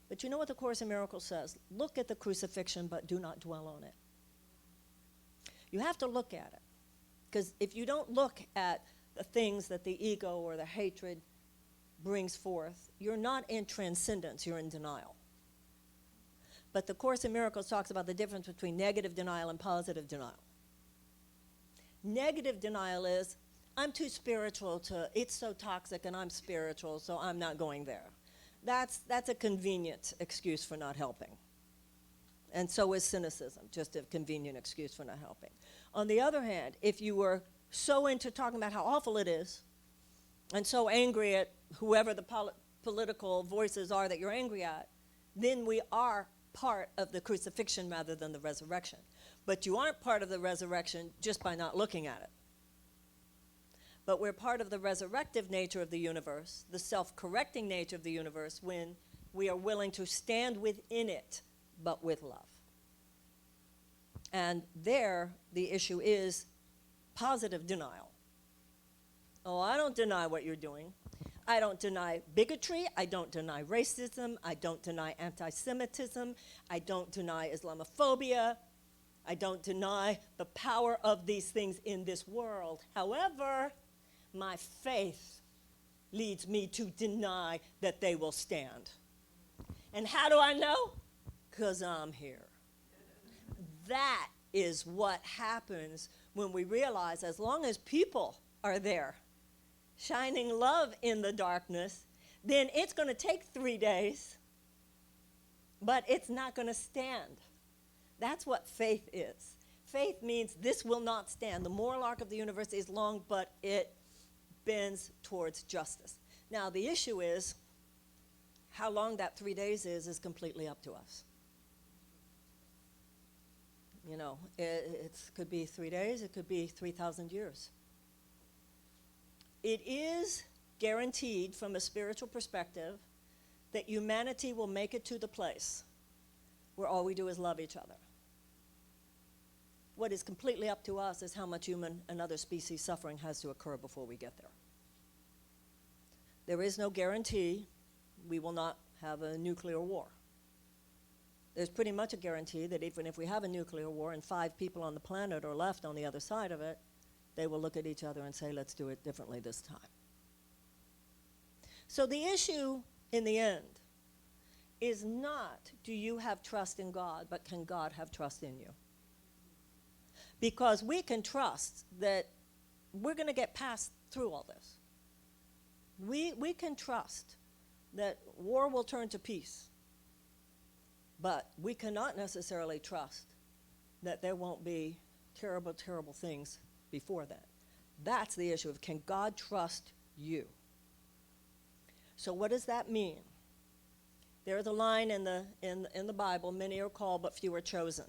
But you know what the Course in Miracles says? Look at the crucifixion, but do not dwell on it. You have to look at it. Because if you don't look at the things that the ego or the hatred brings forth, you're not in transcendence, you're in denial. But the Course in Miracles talks about the difference between negative denial and positive denial. Negative denial is, I'm too spiritual to, it's so toxic and I'm spiritual, so I'm not going there. That's a convenient excuse for not helping. And so is cynicism, just a convenient excuse for not helping. On the other hand, if you were so into talking about how awful it is, and so angry at whoever the political voices are that you're angry at, then we are part of the crucifixion rather than the resurrection. But you aren't part of the resurrection just by not looking at it. But we're part of the resurrective nature of the universe, the self-correcting nature of the universe, when we are willing to stand within it, but with love. And there, the issue is positive denial. Oh, I don't deny what you're doing. I don't deny bigotry. I don't deny racism. I don't deny anti-Semitism. I don't deny Islamophobia. I don't deny the power of these things in this world. However, my faith leads me to deny that they will stand. And how do I know? Because I'm here. That is what happens when we realize as long as people are there shining love in the darkness, then it's going to take 3 days, but it's not going to stand. That's what faith is. Faith means this will not stand. The moral arc of the universe is long, but it bends towards justice. Now, the issue is how long that 3 days is completely up to us. You know, it could be 3 days, it could be 3,000 years. It is guaranteed from a spiritual perspective that humanity will make it to the place where all we do is love each other. What is completely up to us is how much human and other species suffering has to occur before we get there. There is no guarantee we will not have a nuclear war. There's pretty much a guarantee that even if we have a nuclear war and 5 people on the planet are left on the other side of it, they will look at each other and say, let's do it differently this time. So the issue in the end is not, do you have trust in God, but can God have trust in you? Because we can trust that we're going to get past through all this. We can trust that war will turn to peace. But we cannot necessarily trust that there won't be terrible, terrible things before that. That's the issue of, can God trust you? So what does that mean? There's a line in the Bible, many are called but few are chosen.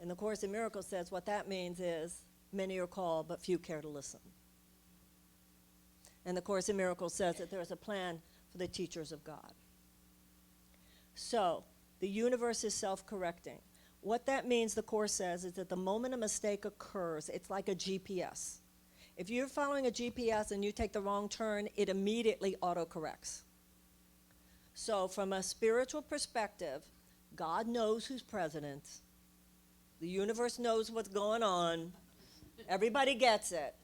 And the Course in Miracles says what that means is, many are called but few care to listen. And the Course in Miracles says that there's a plan for the teachers of God. So, the universe is self-correcting. What that means, the Course says, is that the moment a mistake occurs, it's like a GPS. If you're following a GPS and you take the wrong turn, it immediately autocorrects. So, from a spiritual perspective, God knows who's president. The universe knows what's going on. Everybody gets it.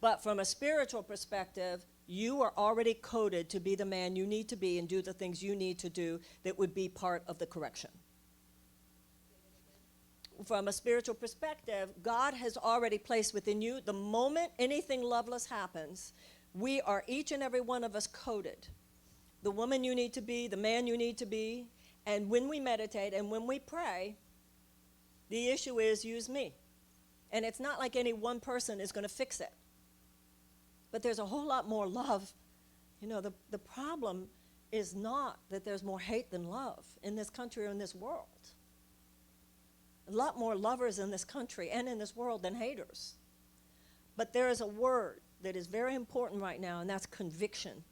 But from a spiritual perspective, you are already coded to be the man you need to be and do the things you need to do that would be part of the correction. From a spiritual perspective, God has already placed within you, the moment anything loveless happens, we are, each and every one of us, coded. The woman you need to be, the man you need to be, and when we meditate and when we pray, the issue is, use me. And it's not like any one person is going to fix it. But there's a whole lot more love. You know, the problem is not that there's more hate than love in this country or in this world. A lot more lovers in this country and in this world than haters. But there is a word that is very important right now, and that's conviction.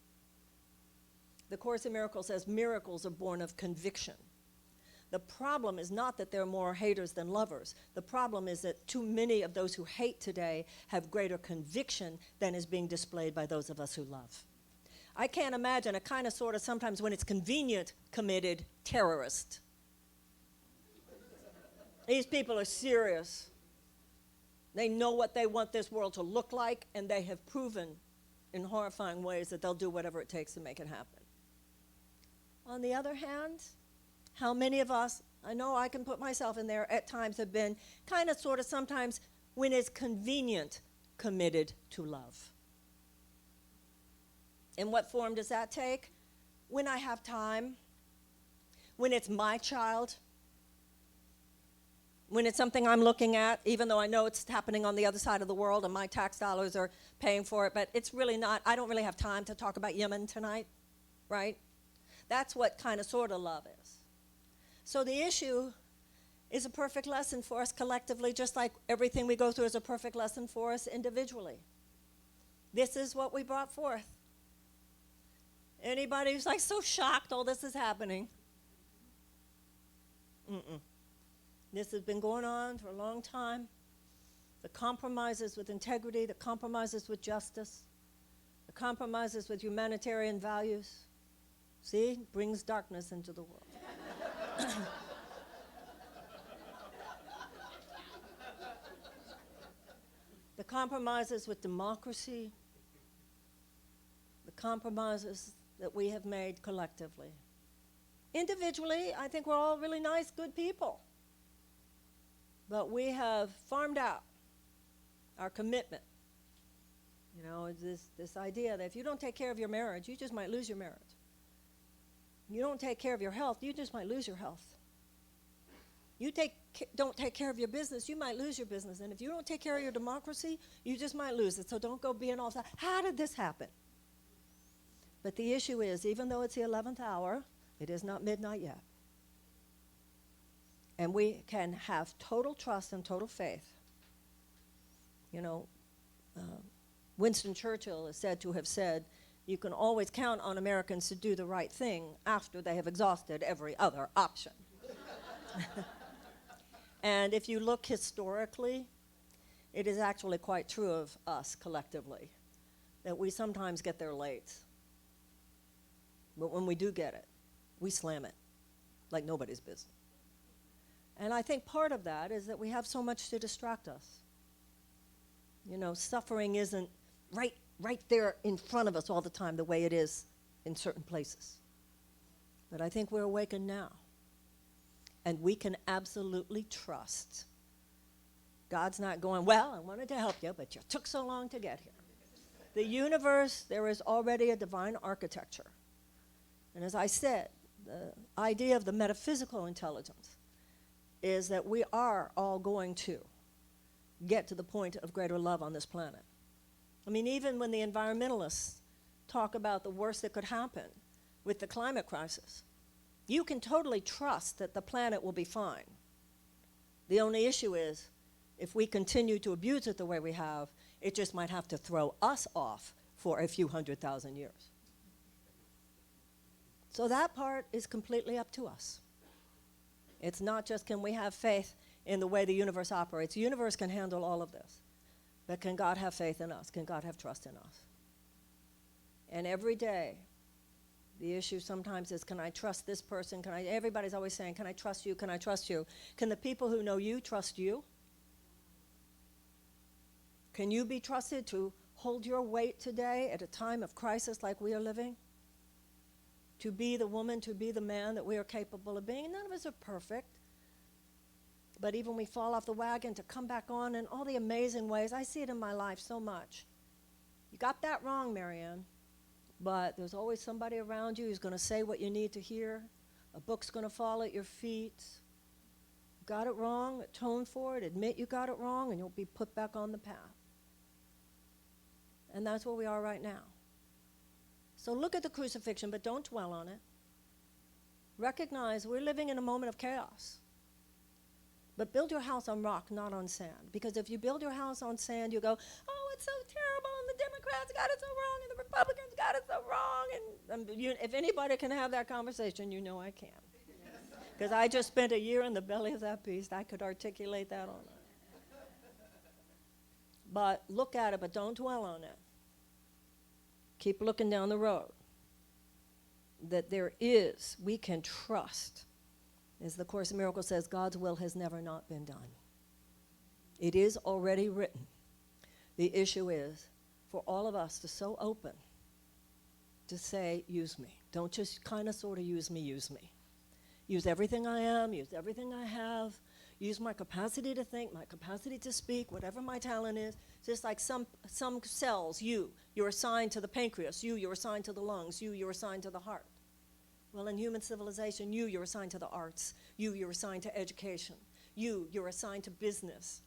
The Course in Miracles says miracles are born of conviction. The problem is not that there are more haters than lovers. The problem is that too many of those who hate today have greater conviction than is being displayed by those of us who love. I can't imagine a kind of sort of sometimes when it's convenient committed terrorist. These people are serious. They know what they want this world to look like, and they have proven in horrifying ways that they'll do whatever it takes to make it happen. On the other hand, how many of us, I know I can put myself in there, at times have been kind of sort of sometimes when it's convenient committed to love. And what form does that take? When I have time, when it's my child, when it's something I'm looking at, even though I know it's happening on the other side of the world and my tax dollars are paying for it, but it's really not, I don't really have time to talk about Yemen tonight, right? That's what kind of sort of love is. So the issue is a perfect lesson for us collectively, just like everything we go through is a perfect lesson for us individually. This is what we brought forth. Anybody who's like so shocked all this is happening? This has been going on for a long time. The compromises with integrity, the compromises with justice, the compromises with humanitarian values, see, brings darkness into the world. The compromises with democracy, the compromises that we have made collectively. Individually, I think we're all really nice, good people. But we have farmed out our commitment. You know, this idea that if you don't take care of your marriage, you just might lose your marriage. You don't take care of your health, you just might lose your health. You don't take care of your business, you might lose your business. And if you don't take care of your democracy, you just might lose it. So don't go being all that. How did this happen? But the issue is, even though it's the 11th hour, it is not midnight yet. And we can have total trust and total faith. You know, Winston Churchill is said to have said you can always count on Americans to do the right thing after they have exhausted every other option. And if you look historically, it is actually quite true of us collectively, that we sometimes get there late. But when we do get it, we slam it like nobody's business. And I think part of that is that we have so much to distract us. You know, suffering isn't right there in front of us all the time the way it is in certain places. But I think we're awakened now. And we can absolutely trust. God's not going, well, I wanted to help you, but you took so long to get here. The universe, there is already a divine architecture. And as I said, the idea of the metaphysical intelligence is that we are all going to get to the point of greater love on this planet. I mean, even when the environmentalists talk about the worst that could happen with the climate crisis, you can totally trust that the planet will be fine. The only issue is, if we continue to abuse it the way we have, it just might have to throw us off for a few 100,000 years. So that part is completely up to us. It's not just can we have faith in the way the universe operates. The universe can handle all of this. But can God have faith in us? Can God have trust in us? And every day, the issue sometimes is, can I trust this person? Everybody's always saying, can I trust you? Can I trust you? Can the people who know you trust you? Can you be trusted to hold your weight today at a time of crisis like we are living? To be the woman, to be the man that we are capable of being. None of us are perfect. But even we fall off the wagon, to come back on in all the amazing ways. I see it in my life so much. You got that wrong, Marianne. But there's always somebody around you who's going to say what you need to hear. A book's going to fall at your feet. You got it wrong, atone for it, admit you got it wrong, and you'll be put back on the path. And that's where we are right now. So look at the crucifixion, but don't dwell on it. Recognize we're living in a moment of chaos. But build your house on rock, not on sand. Because if you build your house on sand, you go, oh, it's so terrible, and the Democrats got it so wrong, and the Republicans got it so wrong. And if anybody can have that conversation, you know I can. Because I just spent a year in the belly of that beast. I could articulate that all night. But look at it, but don't dwell on it. Keep looking down the road. That we can trust. As the Course in Miracles says, God's will has never not been done. It is already written. The issue is for all of us to so open to say, use me. Don't just kind of sort of use me, use me. Use everything I am, use everything I have, use my capacity to think, my capacity to speak, whatever my talent is. Just like some cells, you're assigned to the pancreas, you're assigned to the lungs, you're assigned to the heart. Well, in human civilization, you're assigned to the arts. You're assigned to education. You're assigned to business.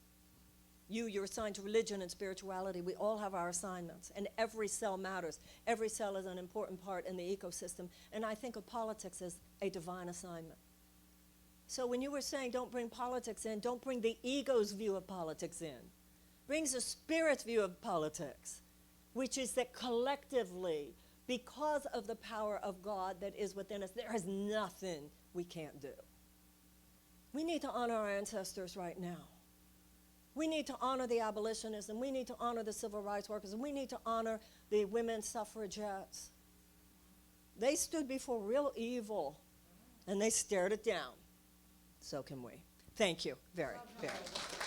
You're assigned to religion and spirituality. We all have our assignments, and every cell matters. Every cell is an important part in the ecosystem, and I think of politics as a divine assignment. So when you were saying don't bring politics in, don't bring the ego's view of politics in. Brings the spirit's view of politics, which is that collectively, because of the power of God that is within us, there is nothing we can't do. We need to honor our ancestors right now. We need to honor the abolitionists, and we need to honor the civil rights workers, and we need to honor the women suffragettes. They stood before real evil, and they stared it down. So can we. Thank you very, very much.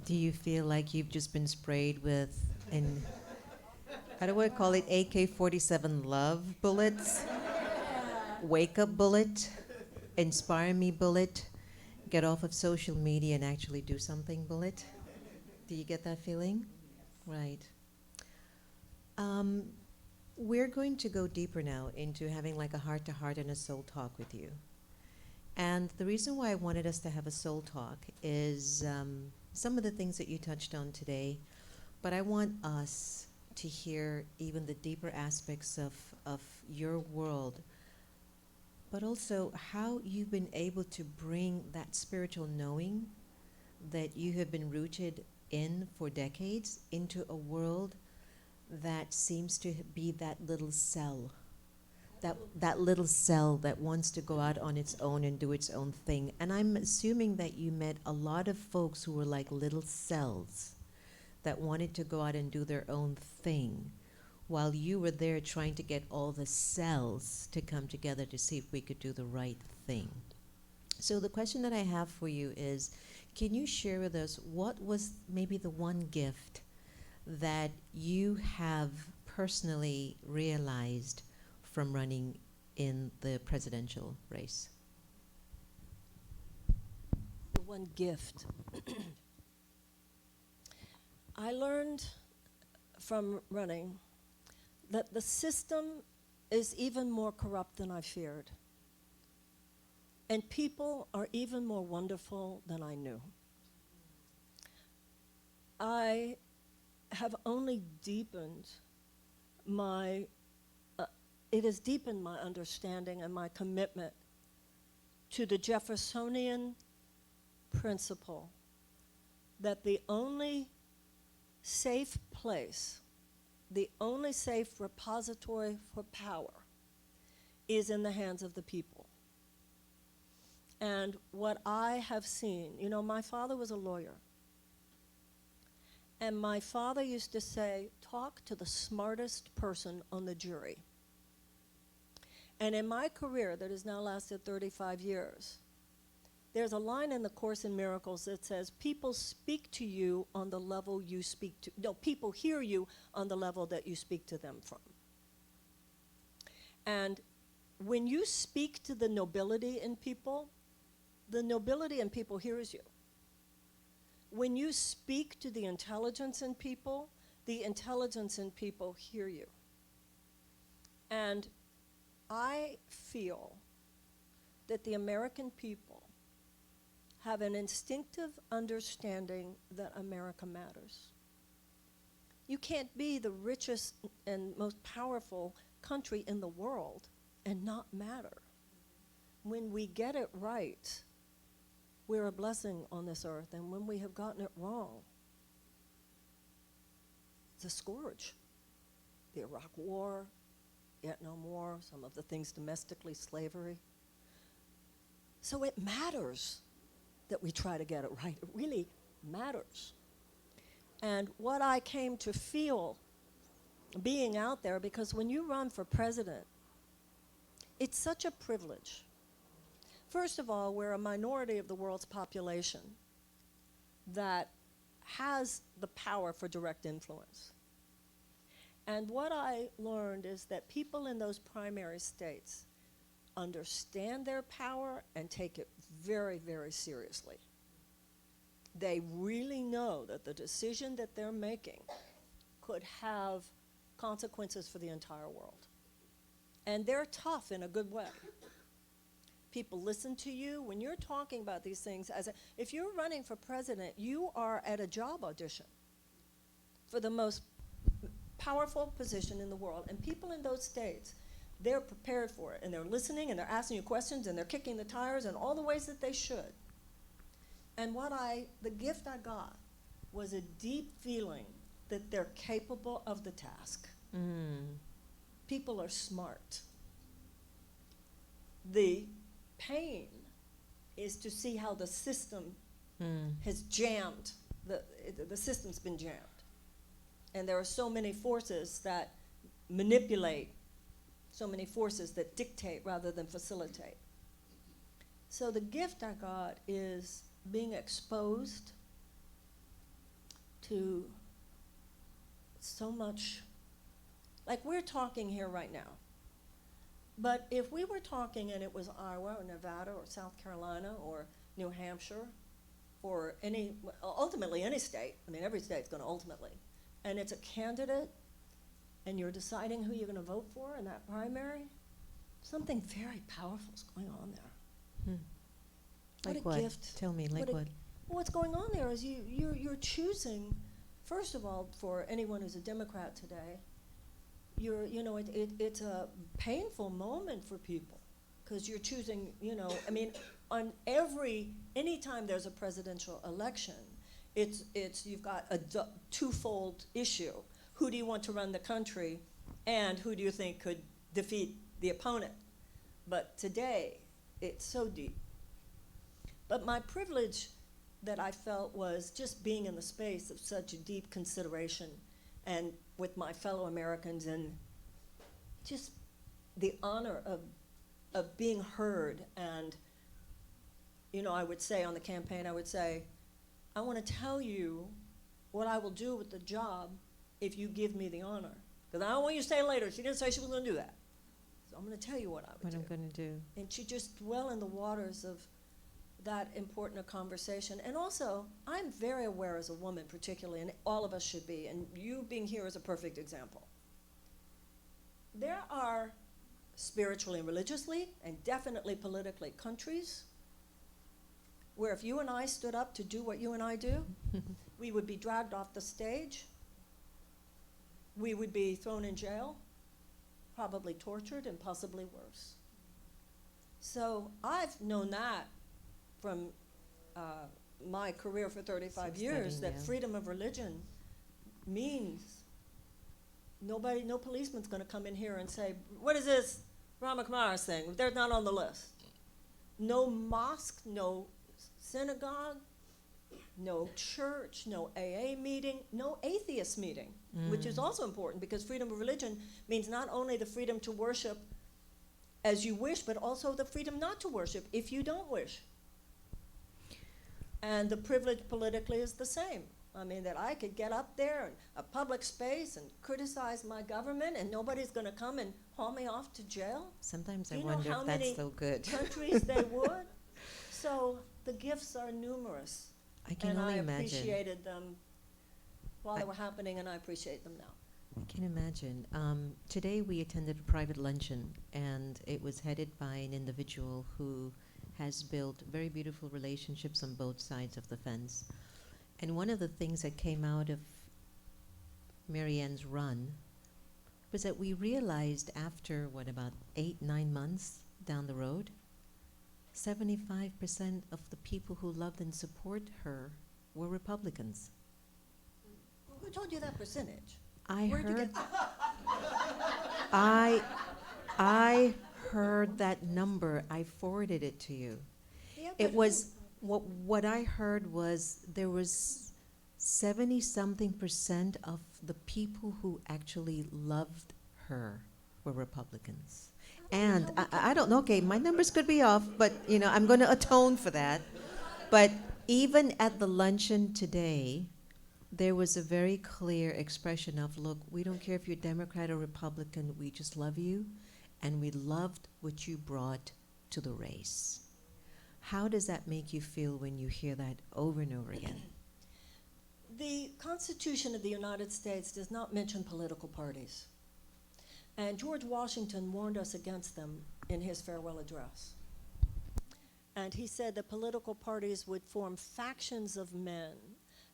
Do you feel like you've just been sprayed with, how do I call it, AK-47 love bullets? Wake up bullet, inspire me bullet, get off of social media and actually do something bullet? Do you get that feeling? Right. we're going to go deeper now into having like a heart-to-heart and a soul talk with you. And the reason why I wanted us to have a soul talk is some of the things that you touched on today, but I want us to hear even the deeper aspects of your world, but also how you've been able to bring that spiritual knowing that you have been rooted in for decades into a world that seems to be that little cell, that little cell that wants to go out on its own and do its own thing. And I'm assuming that you met a lot of folks who were like little cells that wanted to go out and do their own thing, while you were there trying to get all the cells to come together to see if we could do the right thing. So the question that I have for you is, can you share with us what was maybe the one gift that you have personally realized from running in the presidential race? The one gift. I learned from running that the system is even more corrupt than I feared. And people are even more wonderful than I knew. I have only deepened my, it has deepened my understanding and my commitment to the Jeffersonian principle that the only safe place, the only safe repository for power is in the hands of the people. And what I have seen, you know, my father was a lawyer. And my father used to say, talk to the smartest person on the jury. And in my career that has now lasted 35 years, there's a line in the Course in Miracles that says, people speak to you on the level you speak to, no, people hear you on the level that you speak to them from. And when you speak to the nobility in people, the nobility in people hears you. When you speak to the intelligence in people, the intelligence in people hear you. And I feel that the American people have an instinctive understanding that America matters. You can't be the richest and most powerful country in the world and not matter. When we get it right, we're a blessing on this earth, and when we have gotten it wrong, it's a scourge. The Iraq War, Vietnam War, some of the things domestically, slavery. So it matters that we try to get it right. It really matters. And what I came to feel being out there, because when you run for president, it's such a privilege. First of all, we're a minority of the world's population that has the power for direct influence. And what I learned is that people in those primary states understand their power and take it very, very seriously. They really know that the decision that they're making could have consequences for the entire world. And they're tough in a good way. People listen to you when you're talking about these things. If you're running for president, you are at a job audition for the most powerful position in the world. And people in those states, they're prepared for it. And they're listening, and they're asking you questions, and they're kicking the tires in all the ways that they should. And the gift I got was a deep feeling that they're capable of the task. Mm. People are smart. The pain is to see how the system has jammed, the system's been jammed. And there are so many forces that manipulate, so many forces that dictate rather than facilitate. So the gift I got is being exposed to so much, like we're talking here right now. But if we were talking and it was Iowa or Nevada or South Carolina or New Hampshire or ultimately any state, I mean every state's going to ultimately, and it's a candidate and you're deciding who you're going to vote for in that primary, something very powerful is going on there. Like What what? a gift. Tell me, like What a- what? Well, what's going on there is you're choosing, first of all, for anyone who's a Democrat today, it's a painful moment for people because you're choosing, on anytime there's a presidential election, you've got a twofold issue. Who do you want to run the country, and who do you think could defeat the opponent? But today, it's so deep. But my privilege that I felt was just being in the space of such a deep consideration and with my fellow Americans, and just the honor of being heard. And, I would say on the campaign, I want to tell you what I will do with the job if you give me the honor. Because I don't want you to say later, she didn't say she was going to do that. So I'm going to tell you what I would do. What I'm going to do. And to just dwell in the waters of that important a conversation. And also, I'm very aware as a woman particularly, and all of us should be, and you being here is a perfect example. There are spiritually and religiously, and definitely politically, countries where if you and I stood up to do what you and I do, we would be dragged off the stage, we would be thrown in jail, probably tortured, and possibly worse. So I've known that from my career for 35 years, that freedom of religion means no policeman's going to come in here and say, what is this Rama Kumar's thing? They're not on the list. No mosque, no synagogue, no church, no AA meeting, no atheist meeting, which is also important because freedom of religion means not only the freedom to worship as you wish, but also the freedom not to worship if you don't wish. And the privilege politically is the same. I mean, that I could get up there in a public space and criticize my government and nobody's going to come and haul me off to jail. Sometimes I You know wonder how if that's many so good. countries they would. So the gifts are numerous. I can and only I imagine. appreciated them while they were happening, and I appreciate them now. I can imagine. Today we attended a private luncheon, and it was headed by an individual who has built very beautiful relationships on both sides of the fence. And one of the things that came out of Marianne's run was that we realized after, about 8-9 months down the road, 75% of the people who loved and support her were Republicans. Who told you that percentage? I Where'd you heard get that? I heard that number. I forwarded it to you. Yeah, It but was what I heard was there was 70-something% of the people who actually loved her were Republicans. And I don't know, okay, my numbers could be off, but I'm going to atone for that. But even at the luncheon today, there was a very clear expression of, look, we don't care if you're Democrat or Republican, we just love you, and we loved what you brought to the race. How does that make you feel when you hear that over and over again? The Constitution of the United States does not mention political parties. And George Washington warned us against them in his farewell address. And he said that political parties would form factions of men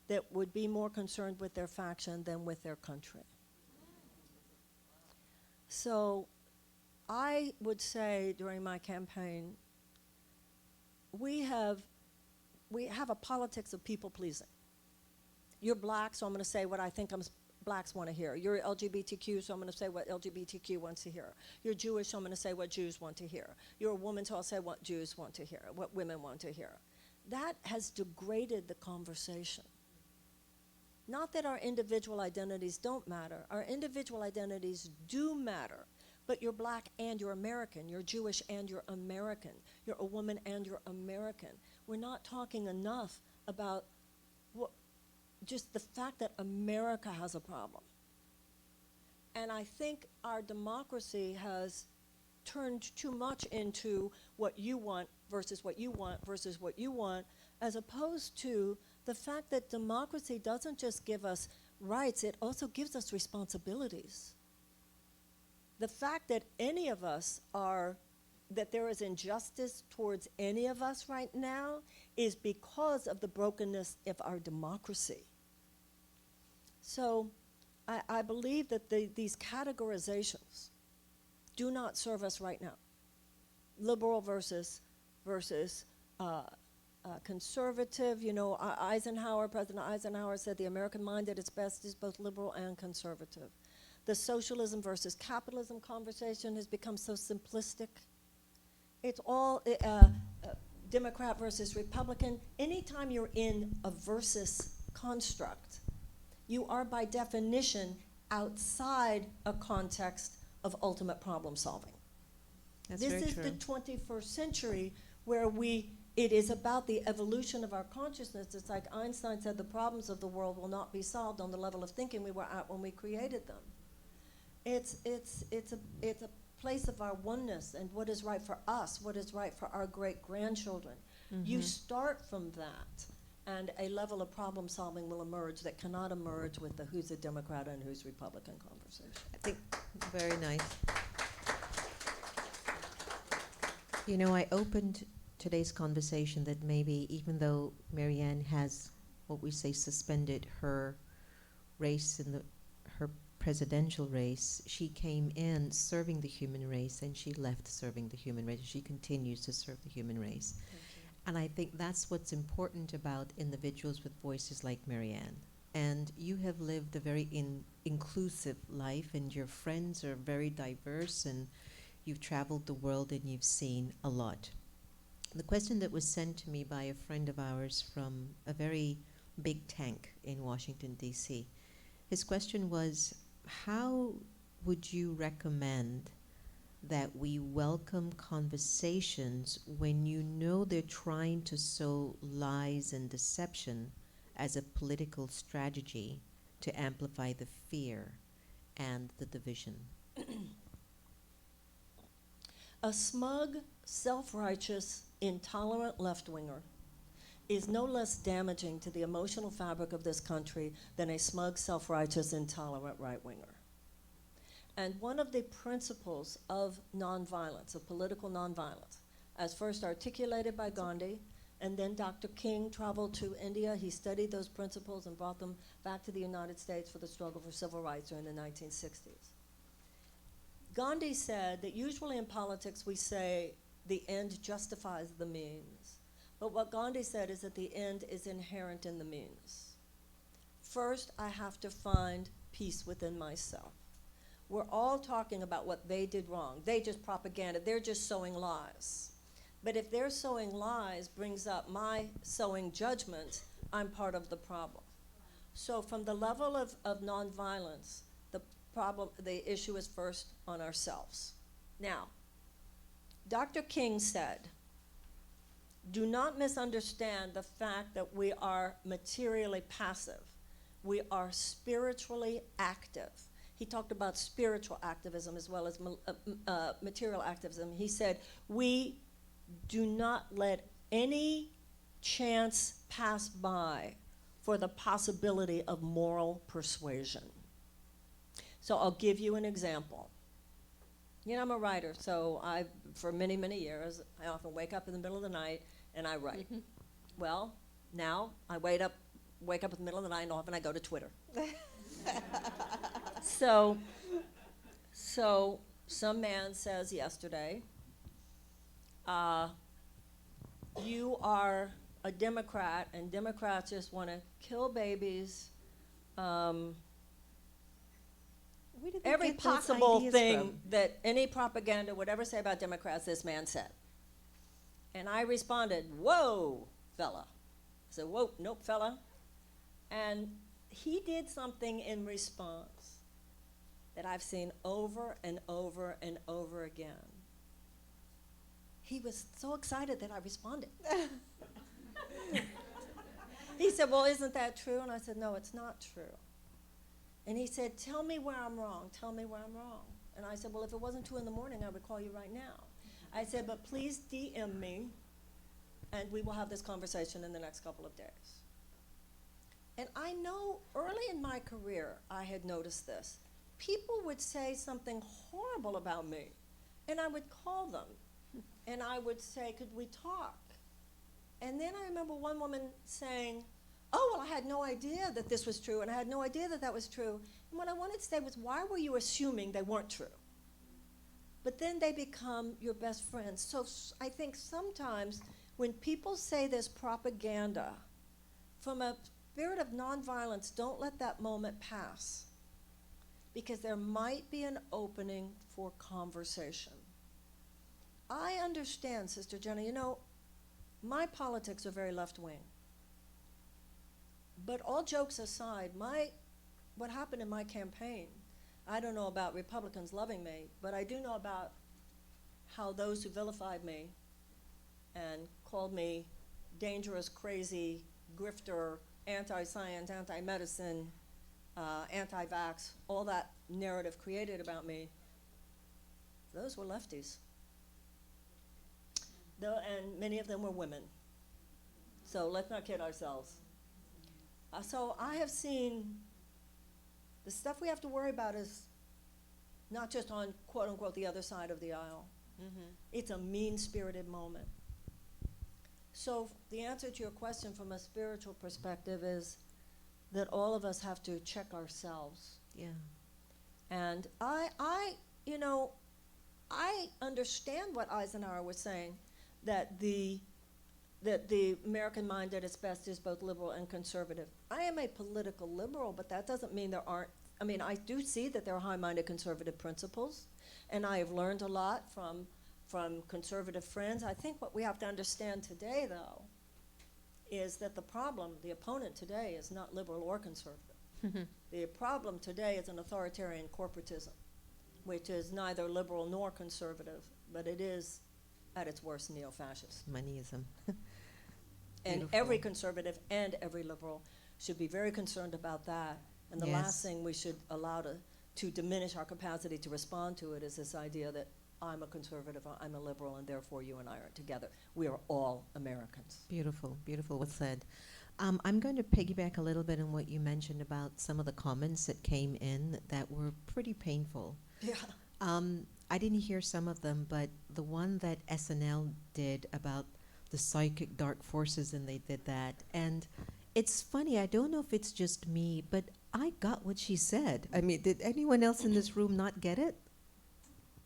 that would be more concerned with their faction than with their country. So I would say during my campaign, we have a politics of people pleasing. You're black, so I'm going to say what I think blacks want to hear. You're LGBTQ, so I'm going to say what LGBTQ wants to hear. You're Jewish, so I'm going to say what Jews want to hear. You're a woman, so I'll say what Jews want to hear, what women want to hear. That has degraded the conversation. Not that our individual identities don't matter. Our individual identities do matter. But you're black and you're American. You're Jewish and you're American. You're a woman and you're American. We're not talking enough about just the fact that America has a problem. And I think our democracy has turned too much into what you want versus what you want versus what you want, as opposed to the fact that democracy doesn't just give us rights, it also gives us responsibilities. the fact that any of us are, that there is injustice towards any of us right now is because of the brokenness of our democracy. So I believe that these categorizations do not serve us right now. Liberal versus conservative. You know, President Eisenhower said the American mind at its best is both liberal and conservative. The socialism versus capitalism conversation has become so simplistic. It's all Democrat versus Republican. Anytime you're in a versus construct, you are by definition outside a context of ultimate problem solving. That's This very is true. the 21st century where it is about the evolution of our consciousness. It's like Einstein said, the problems of the world will not be solved on the level of thinking we were at when we created them. It's a place of our oneness and what is right for us, what is right for our great-grandchildren. You start from that, and a level of problem solving will emerge that cannot emerge with the who's a Democrat and who's Republican conversation. I think very nice. You know, I opened today's conversation that maybe even though Marianne has what we say suspended her race in her presidential race, she came in serving the human race and she left serving the human race. She continues to serve the human race. And I think that's what's important about individuals with voices like Marianne. And you have lived a very inclusive life, and your friends are very diverse, and you've traveled the world and you've seen a lot. The question that was sent to me by a friend of ours from a very big tank in Washington, D.C., his question was, how would you recommend that we welcome conversations when you know they're trying to sow lies and deception as a political strategy to amplify the fear and the division? A smug, self-righteous, intolerant left-winger is no less damaging to the emotional fabric of this country than a smug, self-righteous, intolerant right-winger. And one of the principles of nonviolence, of political nonviolence, as first articulated by Gandhi, and then Dr. King traveled to India. He studied those principles and brought them back to the United States for the struggle for civil rights during the 1960s. Gandhi said that usually in politics we say the end justifies the means. But what Gandhi said is that the end is inherent in the means. First, I have to find peace within myself. We're all talking about what they did wrong. They just propaganda. They're just sowing lies. But if their sowing lies brings up my sowing judgment, I'm part of the problem. So from the level of nonviolence, the issue is first on ourselves. Now, Dr. King said, do not misunderstand the fact that we are materially passive. We are spiritually active. He talked about spiritual activism as well as material activism. He said, we do not let any chance pass by for the possibility of moral persuasion. So I'll give you an example. You know, I'm a writer, so for many, many years, I often wake up in the middle of the night and I write. Well, now I wake up in the middle of the night and often I go to Twitter. So some man says yesterday, you are a Democrat and Democrats just want to kill babies, every possible thing that any propaganda would ever say about Democrats, this man said. And I responded, whoa, fella. I said, whoa, nope, fella. And he did something in response that I've seen over and over and over again. He was so excited that I responded. He said, well, isn't that true? And I said, no, it's not true. And he said, tell me where I'm wrong. Tell me where I'm wrong. And I said, well, if it wasn't 2 in the morning, I would call you right now. I said, but please DM me, and we will have this conversation in the next couple of days. And I know early in my career, I had noticed this. people would say something horrible about me, and I would call them, and I would say, could we talk? And then I remember one woman saying, oh, well, I had no idea that this was true, and I had no idea that that was true. And what I wanted to say was, why were you assuming they weren't true? But then they become your best friends. So I think sometimes when people say there's propaganda, from a spirit of nonviolence, don't let that moment pass, because there might be an opening for conversation. I understand, Sister Jenna, you know, my politics are very left-wing. But all jokes aside, what happened in my campaign, I don't know about Republicans loving me, but I do know about how those who vilified me and called me dangerous, crazy, grifter, anti-science, anti-medicine, anti-vax, all that narrative created about me, those were lefties. And many of them were women. So let's not kid ourselves. So I have seen the stuff we have to worry about is not just on, quote unquote, the other side of the aisle. Mm-hmm. It's a mean-spirited moment. So the answer to your question from a spiritual perspective is that all of us have to check ourselves. Yeah. And I understand what Eisenhower was saying, that the American mind at its best is both liberal and conservative. I am a political liberal, but that doesn't mean there aren't, I do see that there are high-minded conservative principles, and I have learned a lot from conservative friends. I think what we have to understand today, though, is that the opponent today is not liberal or conservative. The problem today is an authoritarian corporatism, which is neither liberal nor conservative, but it is, at its worst, neo-fascist. Moneyism. And every conservative and every liberal should be very concerned about that. And the last thing we should allow to diminish our capacity to respond to it is this idea that I'm a conservative, I'm a liberal, and therefore you and I are together. We are all Americans. Beautiful, beautiful, well said. I'm going to piggyback a little bit on what you mentioned about some of the comments that came in that were pretty painful. Yeah. I didn't hear some of them, but the one that SNL did about the psychic dark forces, and they did that. And it's funny, I don't know if it's just me, but I got what she said. I mean, did anyone else in this room not get it?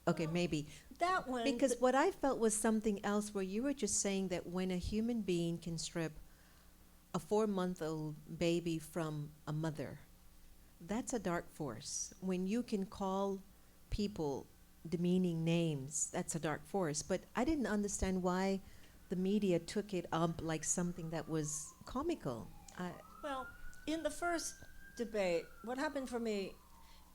Okay, maybe. That one. Because what I felt was something else, where you were just saying that when a human being can strip a 4-month-old baby from a mother, that's a dark force. When you can call people demeaning names, that's a dark force. But I didn't understand why the media took it up like something that was comical. Well, in the first debate, what happened for me,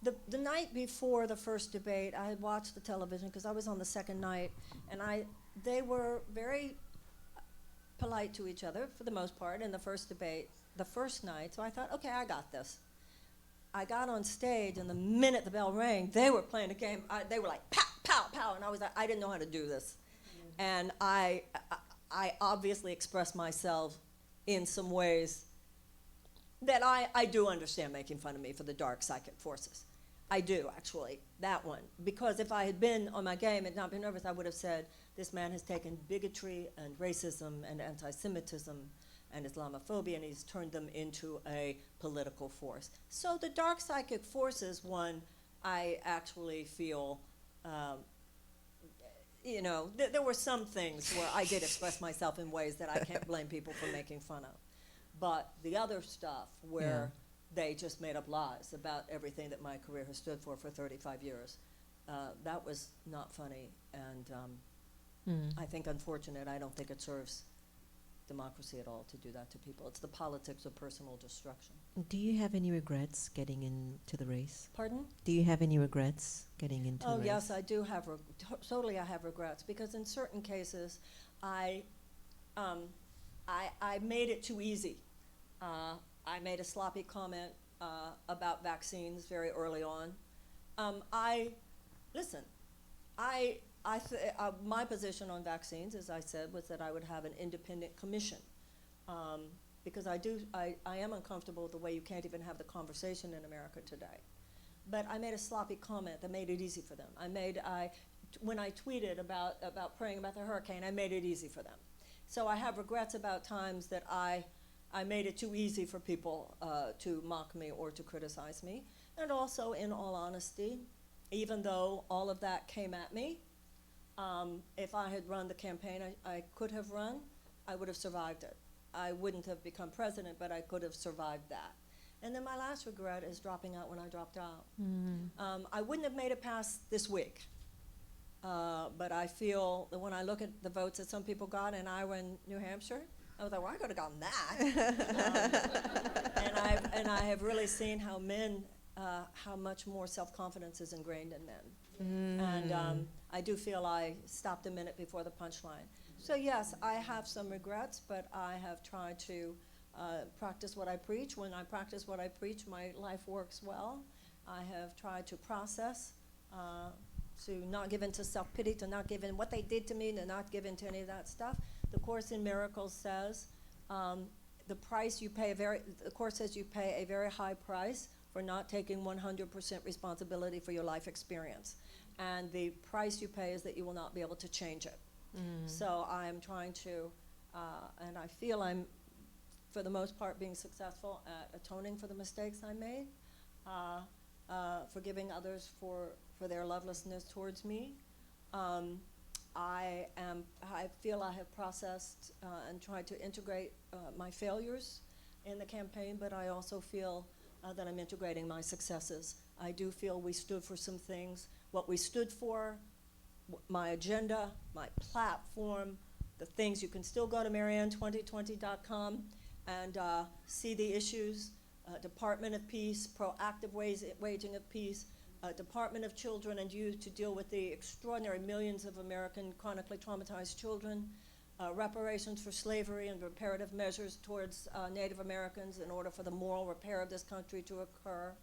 the night before the first debate, I had watched the television because I was on the second night, and they were very polite to each other for the most part in the first debate, the first night. So I thought, okay, I got this. I got on stage, and the minute the bell rang, they were playing a game. They were like, pow, pow, pow, and I was like, I didn't know how to do this. And I obviously expressed myself in some ways that I do understand making fun of me for the dark psychic forces. I do, actually, that one. Because if I had been on my game and not been nervous, I would have said, this man has taken bigotry and racism and anti-Semitism and Islamophobia, and he's turned them into a political force. So the dark psychic forces one, I actually feel, there were some things where I did express myself in ways that I can't blame people for making fun of. But the other stuff where they just made up lies about everything that my career has stood for 35 years, that was not funny, and I think unfortunate. I don't think it serves democracy at all to do that to people. It's the politics of personal destruction. Do you have any regrets getting into the race? Pardon? Do you have any regrets getting into the race? Oh, yes, I do have, totally I have regrets, because in certain cases, I made it too easy. I made a sloppy comment about vaccines very early on. My position on vaccines, as I said, was that I would have an independent commission, because I am uncomfortable with the way you can't even have the conversation in America today. but I made a sloppy comment that made it easy for them. When I tweeted about praying about the hurricane, I made it easy for them. So I have regrets about times that I made it too easy for people to mock me or to criticize me. And also, in all honesty, even though all of that came at me, if I had run the campaign I could have run, I would have survived it. I wouldn't have become president, but I could have survived that. And then my last regret is dropping out when I dropped out. I wouldn't have made it past this week. But I feel that when I look at the votes that some people got in Iowa and New Hampshire, I was like, well, I could have gotten that. And I have really seen how men, how much more self-confidence is ingrained in men. And I do feel I stopped a minute before the punchline. So yes, I have some regrets, but I have tried to practice what I preach. When I practice what I preach, my life works well. I have tried to process, to not give in to self-pity, to not give in what they did to me, to not give in to any of that stuff. The Course in Miracles says the price you pay the Course says you pay a very high price for not taking 100% responsibility for your life experience. And the price you pay is that you will not be able to change it. So I'm trying to, and I feel I'm, for the most part, being successful at atoning for the mistakes I made, forgiving others for their lovelessness towards me. I feel I have processed and tried to integrate my failures in the campaign, but I also feel that I'm integrating my successes. I do feel we stood for some things. What we stood for, my agenda, my platform, the things, you can still go to Marianne2020.com and see the issues, Department of Peace, proactive waging of peace, Department of Children and Youth to deal with the extraordinary millions of American chronically traumatized children, reparations for slavery and reparative measures towards Native Americans in order for the moral repair of this country to occur,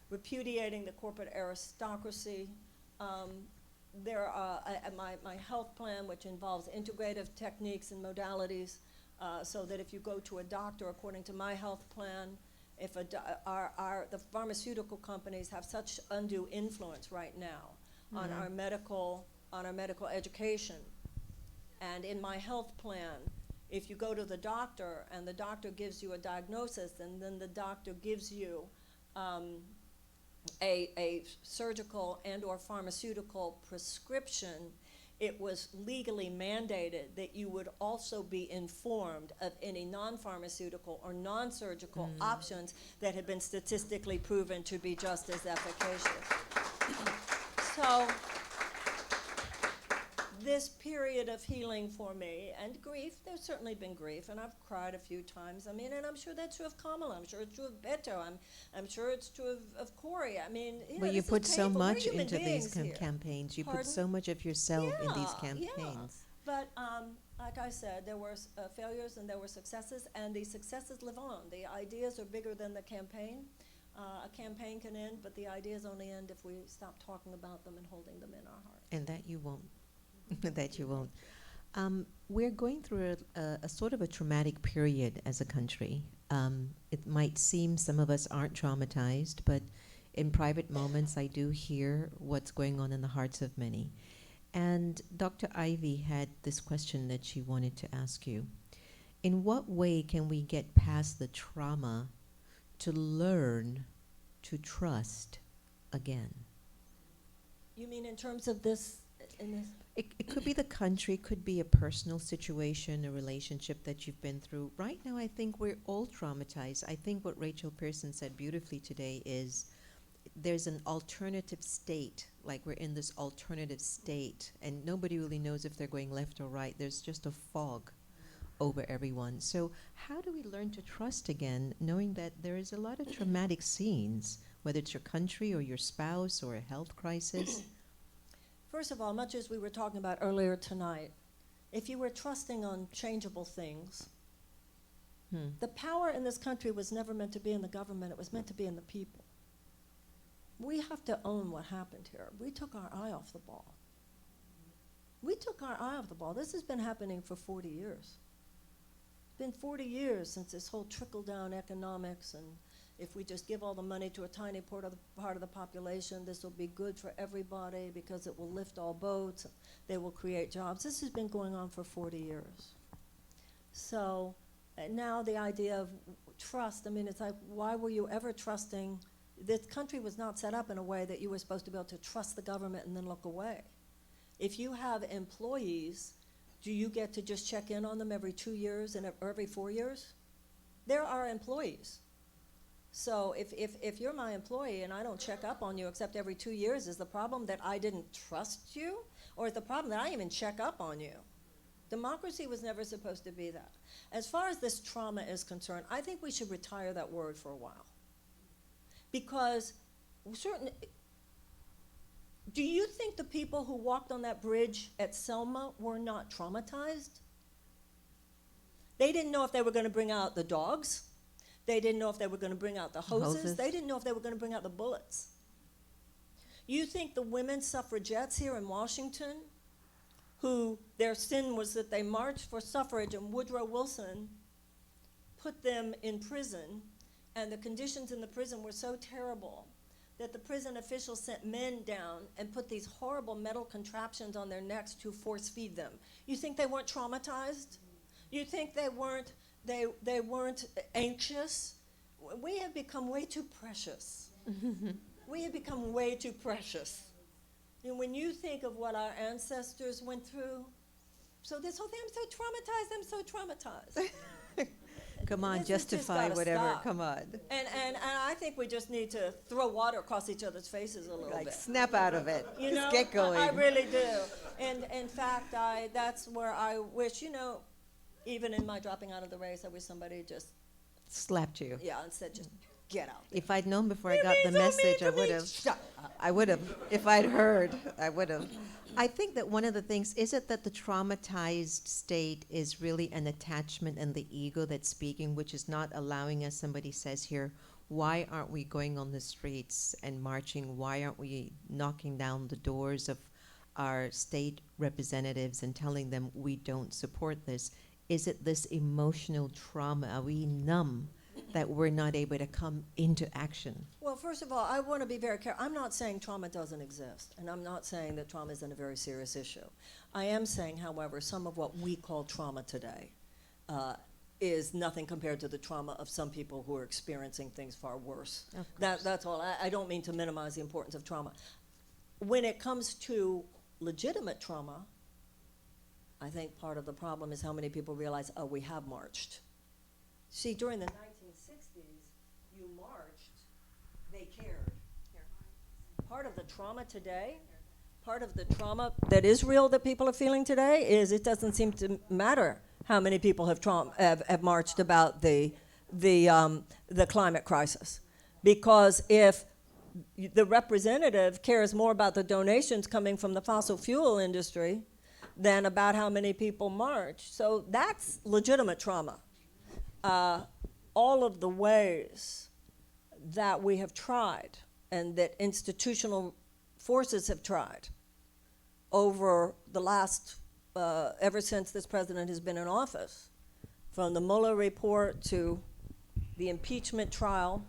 repudiating the corporate aristocracy. My health plan, which involves integrative techniques and modalities, so that if you go to a doctor according to my health plan, if the pharmaceutical companies have such undue influence right now on our medical education, and in my health plan, if you go to the doctor and the doctor gives you a diagnosis and then the doctor gives you a surgical and or pharmaceutical prescription, it was legally mandated that you would also be informed of any non-pharmaceutical or non-surgical options that had been statistically proven to be just as efficacious. So this period of healing for me, and grief, there's certainly been grief, and I've cried a few times. I mean, and I'm sure that's true of Kamala. I'm sure it's true of Beto. I'm sure it's true of Corey. I mean, well, you put so much into these here. campaigns. You Pardon? put so much of yourself in these campaigns. Yeah. But like I said, there were failures and there were successes, and the successes live on. The ideas are bigger than the campaign. A campaign can end, but the ideas only end if we stop talking about them and holding them in our heart. And that you won't. That you won't. We're going through a sort of a traumatic period as a country. It might seem some of us aren't traumatized, but in private moments I do hear what's going on in the hearts of many. And Dr. Ivy had this question that she wanted to ask you. In what way can we get past the trauma to learn to trust again? You mean in terms of this? It could be the country, could be a personal situation, a relationship that you've been through. Right now, I think we're all traumatized. I think what Rachel Pearson said beautifully today is there's an alternative state, like we're in this alternative state, and nobody really knows if they're going left or right. There's just a fog over everyone. So how do we learn to trust again, knowing that there is a lot of traumatic scenes, whether it's your country or your spouse or a health crisis? First of all, much as we were talking about earlier tonight, if you were trusting on changeable things, the power in this country was never meant to be in the government, it was meant to be in the people. We have to own what happened here. We took our eye off the ball. We took our eye off the ball. This has been happening for 40 years. It's been 40 years since this whole trickle-down economics, and if we just give all the money to a tiny part of the population, this will be good for everybody because it will lift all boats. They will create jobs. This has been going on for 40 years. So now the idea of trust, I mean, it's like, why were you ever trusting? This country was not set up in a way that you were supposed to be able to trust the government and then look away. If you have employees, do you get to just check in on them every 2 years and every 4 years? There are employees. So if you're my employee and I don't check up on you except every 2 years, is the problem that I didn't trust you? Or is the problem that I didn't even check up on you? Democracy was never supposed to be that. As far as this trauma is concerned, I think we should retire that word for a while. Because do you think the people who walked on that bridge at Selma were not traumatized? They didn't know if they were going to bring out the dogs. They didn't know if they were going to bring out the hoses. They didn't know if they were going to bring out the bullets. You think the women suffragettes here in Washington, who their sin was that they marched for suffrage and Woodrow Wilson put them in prison, and the conditions in the prison were so terrible that the prison officials sent men down and put these horrible metal contraptions on their necks to force feed them. You think they weren't traumatized? You think they weren't anxious? We have become way too precious. We have become way too precious. And when you think of what our ancestors went through, so this whole thing, I'm so traumatized. Come on, This justify just whatever, stop. come on. And I think we just need to throw water across each other's faces a little Like, bit. snap out of it. You Just know, get going. I really do. And in fact, that's where I wish, even in my dropping out of the race, I wish somebody just, Slapped you. and said, just get out. If I'd known before I got the message, I would have. If I'd heard, I would have. I think that one of the things, is it that the traumatized state is really an attachment and the ego that's speaking, which is not allowing us, somebody says here, why aren't we going on the streets and marching? Why aren't we knocking down the doors of our state representatives and telling them we don't support this? Is it this emotional trauma? Are we numb that we're not able to come into action? Well, first of all, I want to be very careful. I'm not saying trauma doesn't exist, and I'm not saying that trauma isn't a very serious issue. I am saying, however, some of what we call trauma today is nothing compared to the trauma of some people who are experiencing things far worse. That's all. I don't mean to minimize the importance of trauma. When it comes to legitimate trauma, I think part of the problem is how many people realize, oh, we have marched. See, during the 1960s, you marched, they cared. Part of the trauma today, part of the trauma that is real that people are feeling today is it doesn't seem to matter how many people have marched about the climate crisis. Because if the representative cares more about the donations coming from the fossil fuel industry than about how many people march, so that's legitimate trauma. All of the ways that we have tried and that institutional forces have tried over the last, ever since this president has been in office, from the Mueller report to the impeachment trial.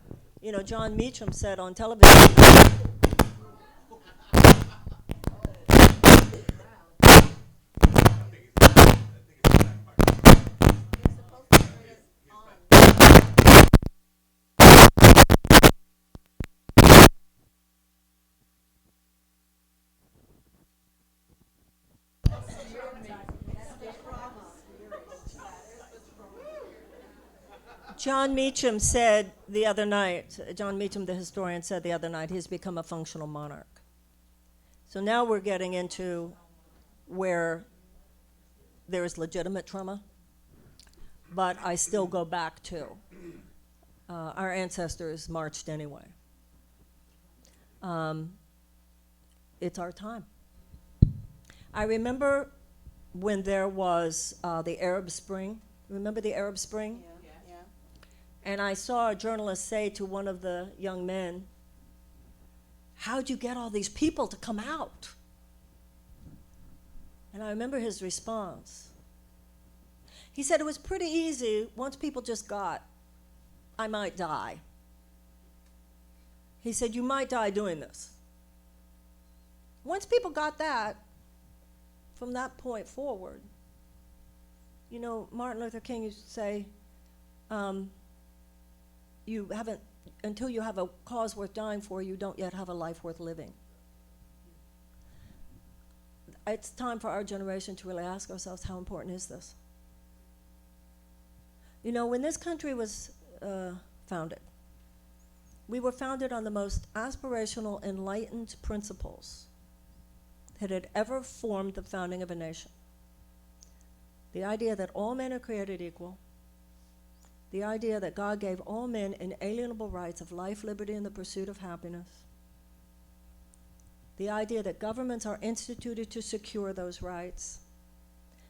John Meacham said on television, John Meacham said the other night, John Meacham, the historian, said the other night, he's become a functional monarch. So now we're getting into where there is legitimate trauma, but I still go back to our ancestors marched anyway. It's our time. I remember when there was the Arab Spring. Remember the Arab Spring? Yeah. And I saw a journalist say to one of the young men, how'd you get all these people to come out? And I remember his response. He said it was pretty easy once people just got, I might die. He said, you might die doing this. Once people got that, from that point forward, you know, Martin Luther King used to say, you haven't, until you have a cause worth dying for, you don't yet have a life worth living. It's time for our generation to really ask ourselves, how important is this? You know, when this country was founded, we were founded on the most aspirational, enlightened principles that had ever formed the founding of a nation. The idea that all men are created equal, the idea that God gave all men inalienable rights of life, liberty, and the pursuit of happiness, the idea that governments are instituted to secure those rights,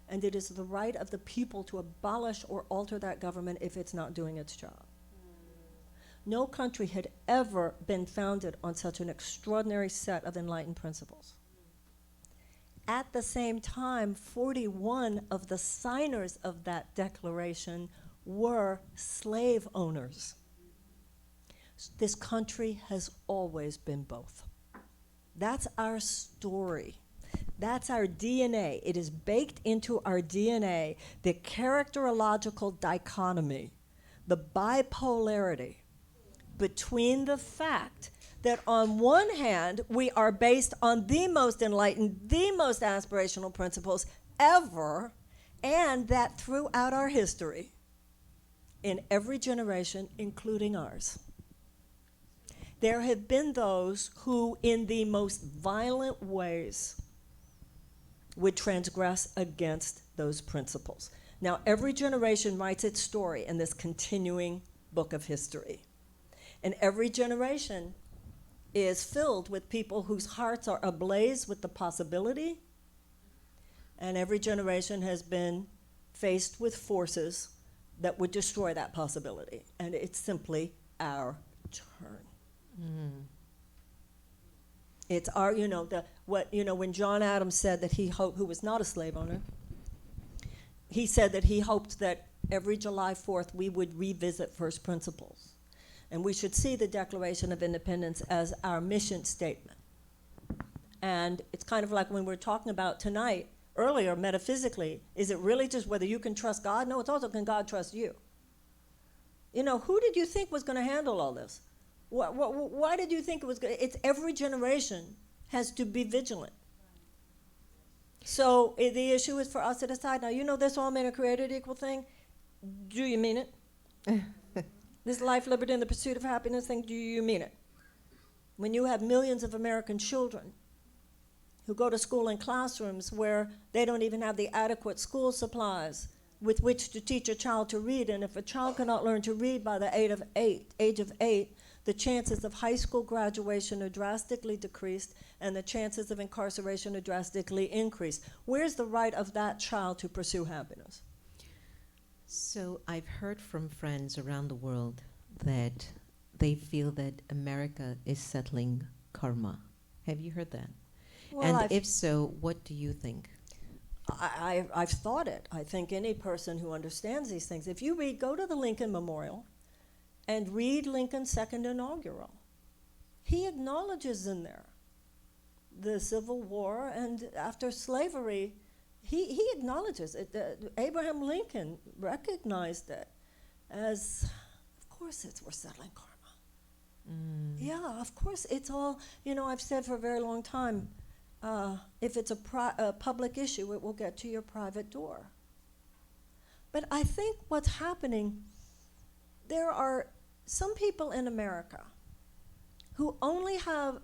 and it is the right of the people to abolish or alter that government if it's not doing its job. No country had ever been founded on such an extraordinary set of enlightened principles. At the same time, 41 of the signers of that declaration were slave owners. This country has always been both. That's our story. That's our DNA. It is baked into our DNA, the characterological dichotomy, the bipolarity between the fact that on one hand, we are based on the most enlightened, the most aspirational principles ever, and that throughout our history, in every generation, including ours, there have been those who, in the most violent ways, would transgress against those principles. Now, every generation writes its story in this continuing book of history. And every generation is filled with people whose hearts are ablaze with the possibility, and every generation has been faced with forces that would destroy that possibility. And it's simply our turn. It's our, you know, when John Adams said that he hoped, who was not a slave owner, he said that he hoped that every July 4th we would revisit first principles. And we should see the Declaration of Independence as our mission statement. And it's kind of like when we're talking about tonight, earlier, metaphysically, is it really just whether you can trust God? No, it's also can God trust you? You know, who did you think was going to handle all this? Why did you think it was good? It's every generation has to be vigilant. So the issue is for us to decide. Now, you know this all men are created equal thing. Do you mean it? This life, liberty, and the pursuit of happiness thing, do you mean it? When you have millions of American children who go to school in classrooms where they don't even have the adequate school supplies with which to teach a child to read, and if a child cannot learn to read by the age of 8, the chances of high school graduation are drastically decreased, and the chances of incarceration are drastically increased. Where's the right of that child to pursue happiness? So I've heard from friends around the world that they feel that America is settling karma. Have you heard that? Well, and if so, what do you think? I've thought it. I think any person who understands these things, if you go to the Lincoln Memorial and read Lincoln's second inaugural, he acknowledges in there the Civil War, and after slavery, he acknowledges it. Abraham Lincoln recognized it as, of course we're settling karma. Yeah, of course, it's all, you know, I've said for a very long time, if it's a public issue, it will get to your private door. But I think what's happening, there are some people in America who only have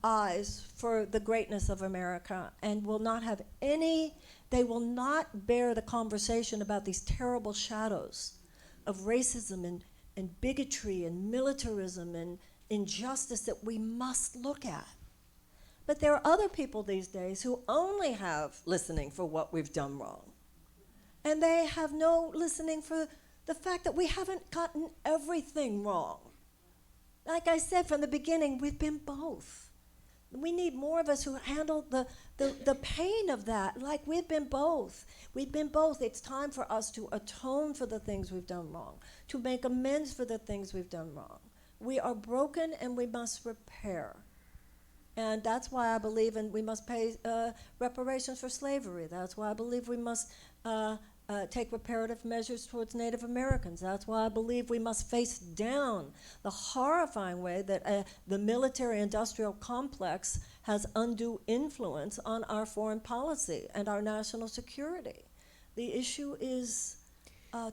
eyes for the greatness of America and will not have they will not bear the conversation about these terrible shadows of racism and bigotry and militarism and injustice that we must look at. But there are other people these days who only have listening for what we've done wrong. And they have no listening for the fact that we haven't gotten everything wrong. Like I said from the beginning, we've been both. We need more of us who handle the pain of that, like we've been both. We've been both. It's time for us to atone for the things we've done wrong, to make amends for the things we've done wrong, We are broken and we must repair. And that's why I believe we must pay reparations for slavery. That's why I believe we must take reparative measures towards Native Americans. That's why I believe we must face down the horrifying way that the military-industrial complex has undue influence on our foreign policy and our national security. The issue is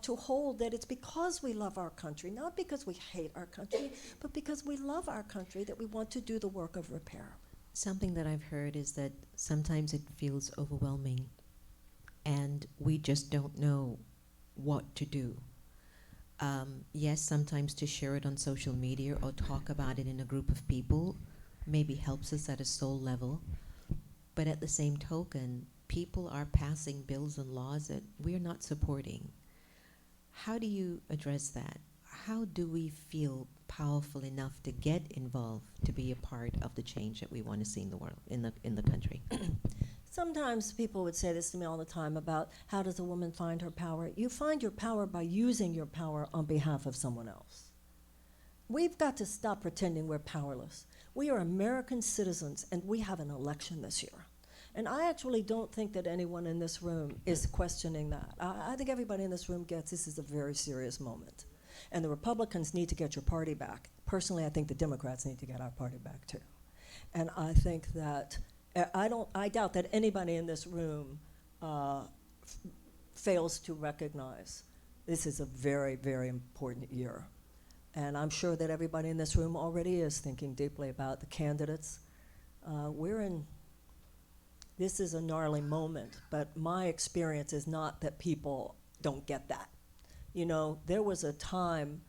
to hold that it's because we love our country, not because we hate our country, but because we love our country that we want to do the work of repair. Something that I've heard is that sometimes it feels overwhelming and we just don't know what to do. Yes, sometimes to share it on social media or talk about it in a group of people maybe helps us at a soul level, but at the same token, people are passing bills and laws that we're not supporting. How do you address that? How do we feel powerful enough to get involved, to be a part of the change that we want to see in the world, in the country? Sometimes people would say this to me all the time about how does a woman find her power? You find your power by using your power on behalf of someone else. We've got to stop pretending we're powerless. We are American citizens and we have an election this year. And I actually don't think that anyone in this room is questioning that. I think everybody in this room gets this is a very serious moment. And the Republicans need to get your party back. Personally, I think the Democrats need to get our party back too. And I think that, I doubt that anybody in this room fails to recognize this is a very, very important year. And I'm sure that everybody in this room already is thinking deeply about the candidates. This is a gnarly moment, but my experience is not that people don't get that. You know, there was a time,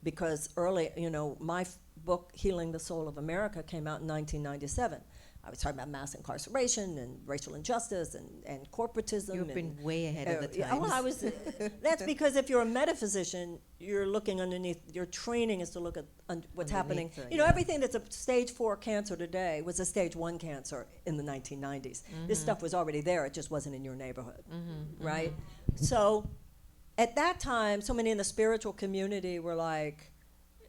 because early, you know, my book, Healing the Soul of America, came out in 1997. I was talking about mass incarceration and racial injustice and corporatism. You've been way ahead of the times. Well, that's because if you're a metaphysician, you're looking underneath, your training is to look at what's happening. You know, everything that's a stage 4 cancer today was a stage 1 cancer in the 1990s. This stuff was already there, it just wasn't in your neighborhood, right? So at that time, so many in the spiritual community were like,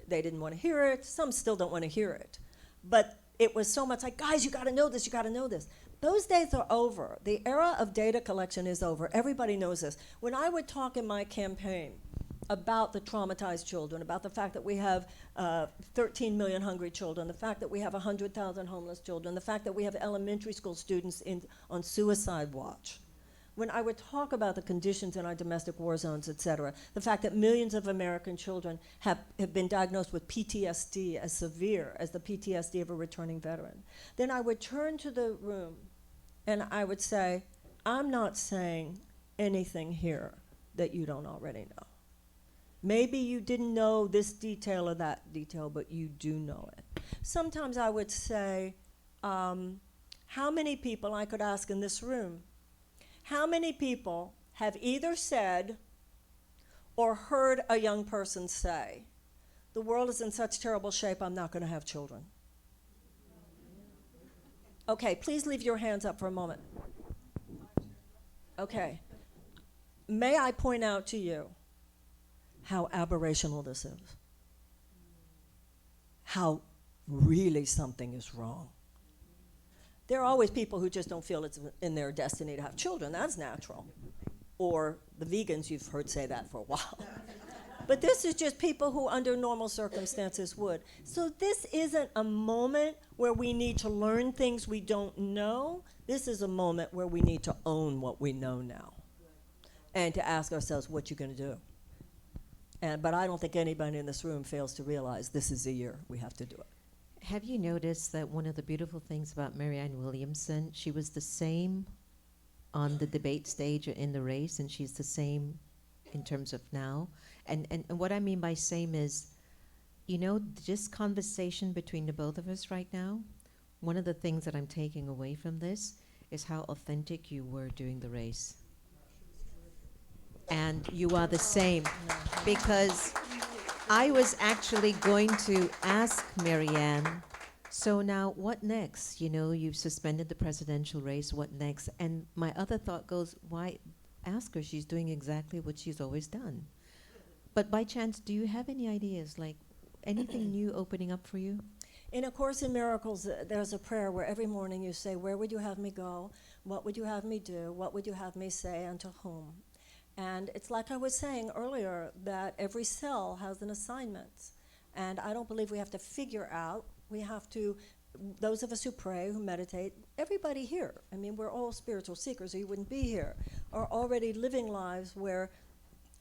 they didn't want to hear it. Some still don't want to hear it. But it was so much like, guys, you got to know this, you got to know this. Those days are over. The era of data collection is over. Everybody knows this. When I would talk in my campaign about the traumatized children, about the fact that we have 13 million hungry children, the fact that we have 100,000 homeless children, the fact that we have elementary school students on suicide watch, when I would talk about the conditions in our domestic war zones, et cetera, the fact that millions of American children have been diagnosed with PTSD as severe as the PTSD of a returning veteran, then I would turn to the room and I would say, I'm not saying anything here that you don't already know. Maybe you didn't know this detail or that detail, but you do know it. Sometimes I would say, how many people, I could ask in this room, how many people have either said or heard a young person say, the world is in such terrible shape, I'm not going to have children? Okay, please leave your hands up for a moment. Okay. May I point out to you how aberrational this is? How really something is wrong. There are always people who just don't feel it's in their destiny to have children. That's natural. Or the vegans, you've heard say that for a while. But this is just people who under normal circumstances would. So this isn't a moment where we need to learn things we don't know. This is a moment where we need to own what we know now. And to ask ourselves, what you going to do? But I don't think anybody in this room fails to realize this is the year we have to do it. Have you noticed that one of the beautiful things about Marianne Williamson, she was the same on the debate stage in the race, and she's the same in terms of now? And what I mean by same is, you know, this conversation between the both of us right now, one of the things that I'm taking away from this is how authentic you were during the race. And you are the same, because I was actually going to ask Marianne, so now what next? You know, you've suspended the presidential race, what next? And my other thought goes, why ask her? She's doing exactly what she's always done. But by chance, do you have any ideas? Like, anything new opening up for you? In A Course in Miracles, there's a prayer where every morning you say, where would you have me go? What would you have me do? What would you have me say, and to whom? And it's like I was saying earlier, that every cell has an assignment. And I don't believe we have to figure out. We have to, those of us who pray, who meditate, everybody here, I mean, we're all spiritual seekers, or you wouldn't be here, are already living lives where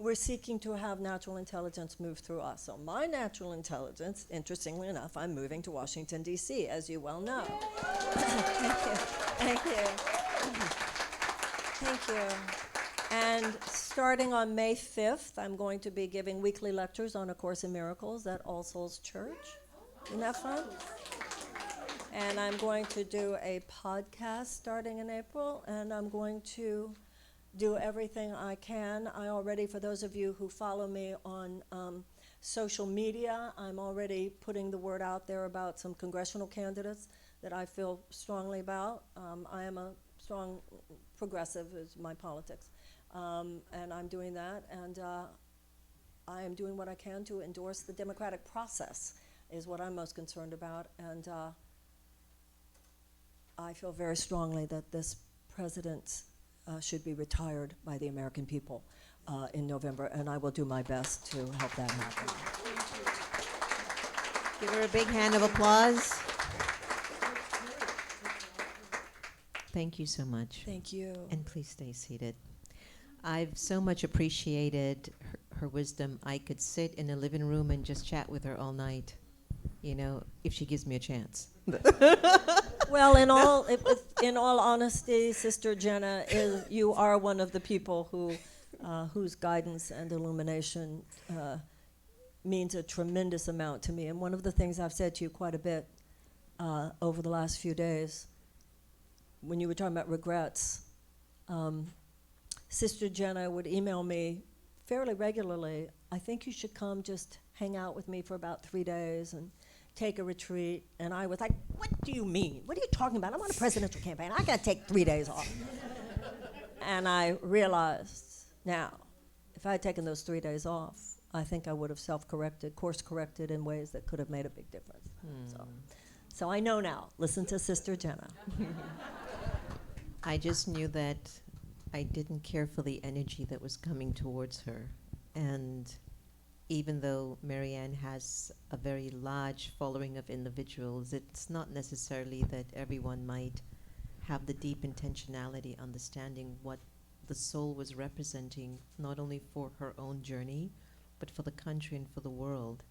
we're seeking to have natural intelligence move through us. So my natural intelligence, interestingly enough, I'm moving to Washington, D.C., as you well know. Thank you. Thank you. And starting on May 5th, I'm going to be giving weekly lectures on A Course in Miracles at All Souls Church. Isn't that fun? And I'm going to do a podcast starting in April, and I'm going to do everything I can. I already, for those of you who follow me on social media, I'm already putting the word out there about some congressional candidates that I feel strongly about. I am a strong progressive, is my politics. And I'm doing that, and I am doing what I can to endorse the democratic process, is what I'm most concerned about. And I feel very strongly that this president should be retired by the American people in November, and I will do my best to help that happen. Give her a big hand of applause. Thank you so much. Thank you. And please stay seated. I've so much appreciated her wisdom. I could sit in a living room and just chat with her all night, you know, if she gives me a chance. Well, in all honesty, Sister Jenna, you are one of the people whose guidance and illumination means a tremendous amount to me. And one of the things I've said to you quite a bit over the last few days, when you were talking about regrets, Sister Jenna would email me fairly regularly, I think you should come just hang out with me for about 3 days and take a retreat. And I was like, what do you mean? What are you talking about? I'm on a presidential campaign. I got to take 3 days off. And I realized now, if I had taken those 3 days off, I think I would have self-corrected, course-corrected in ways that could have made a big difference. So I know now. Listen to Sister Jenna. I just knew that I didn't care for the energy that was coming towards her. And even though Marianne has a very large following of individuals, it's not necessarily that everyone might have the deep intentionality, understanding what the soul was representing, not only for her own journey, but for the country and for the world.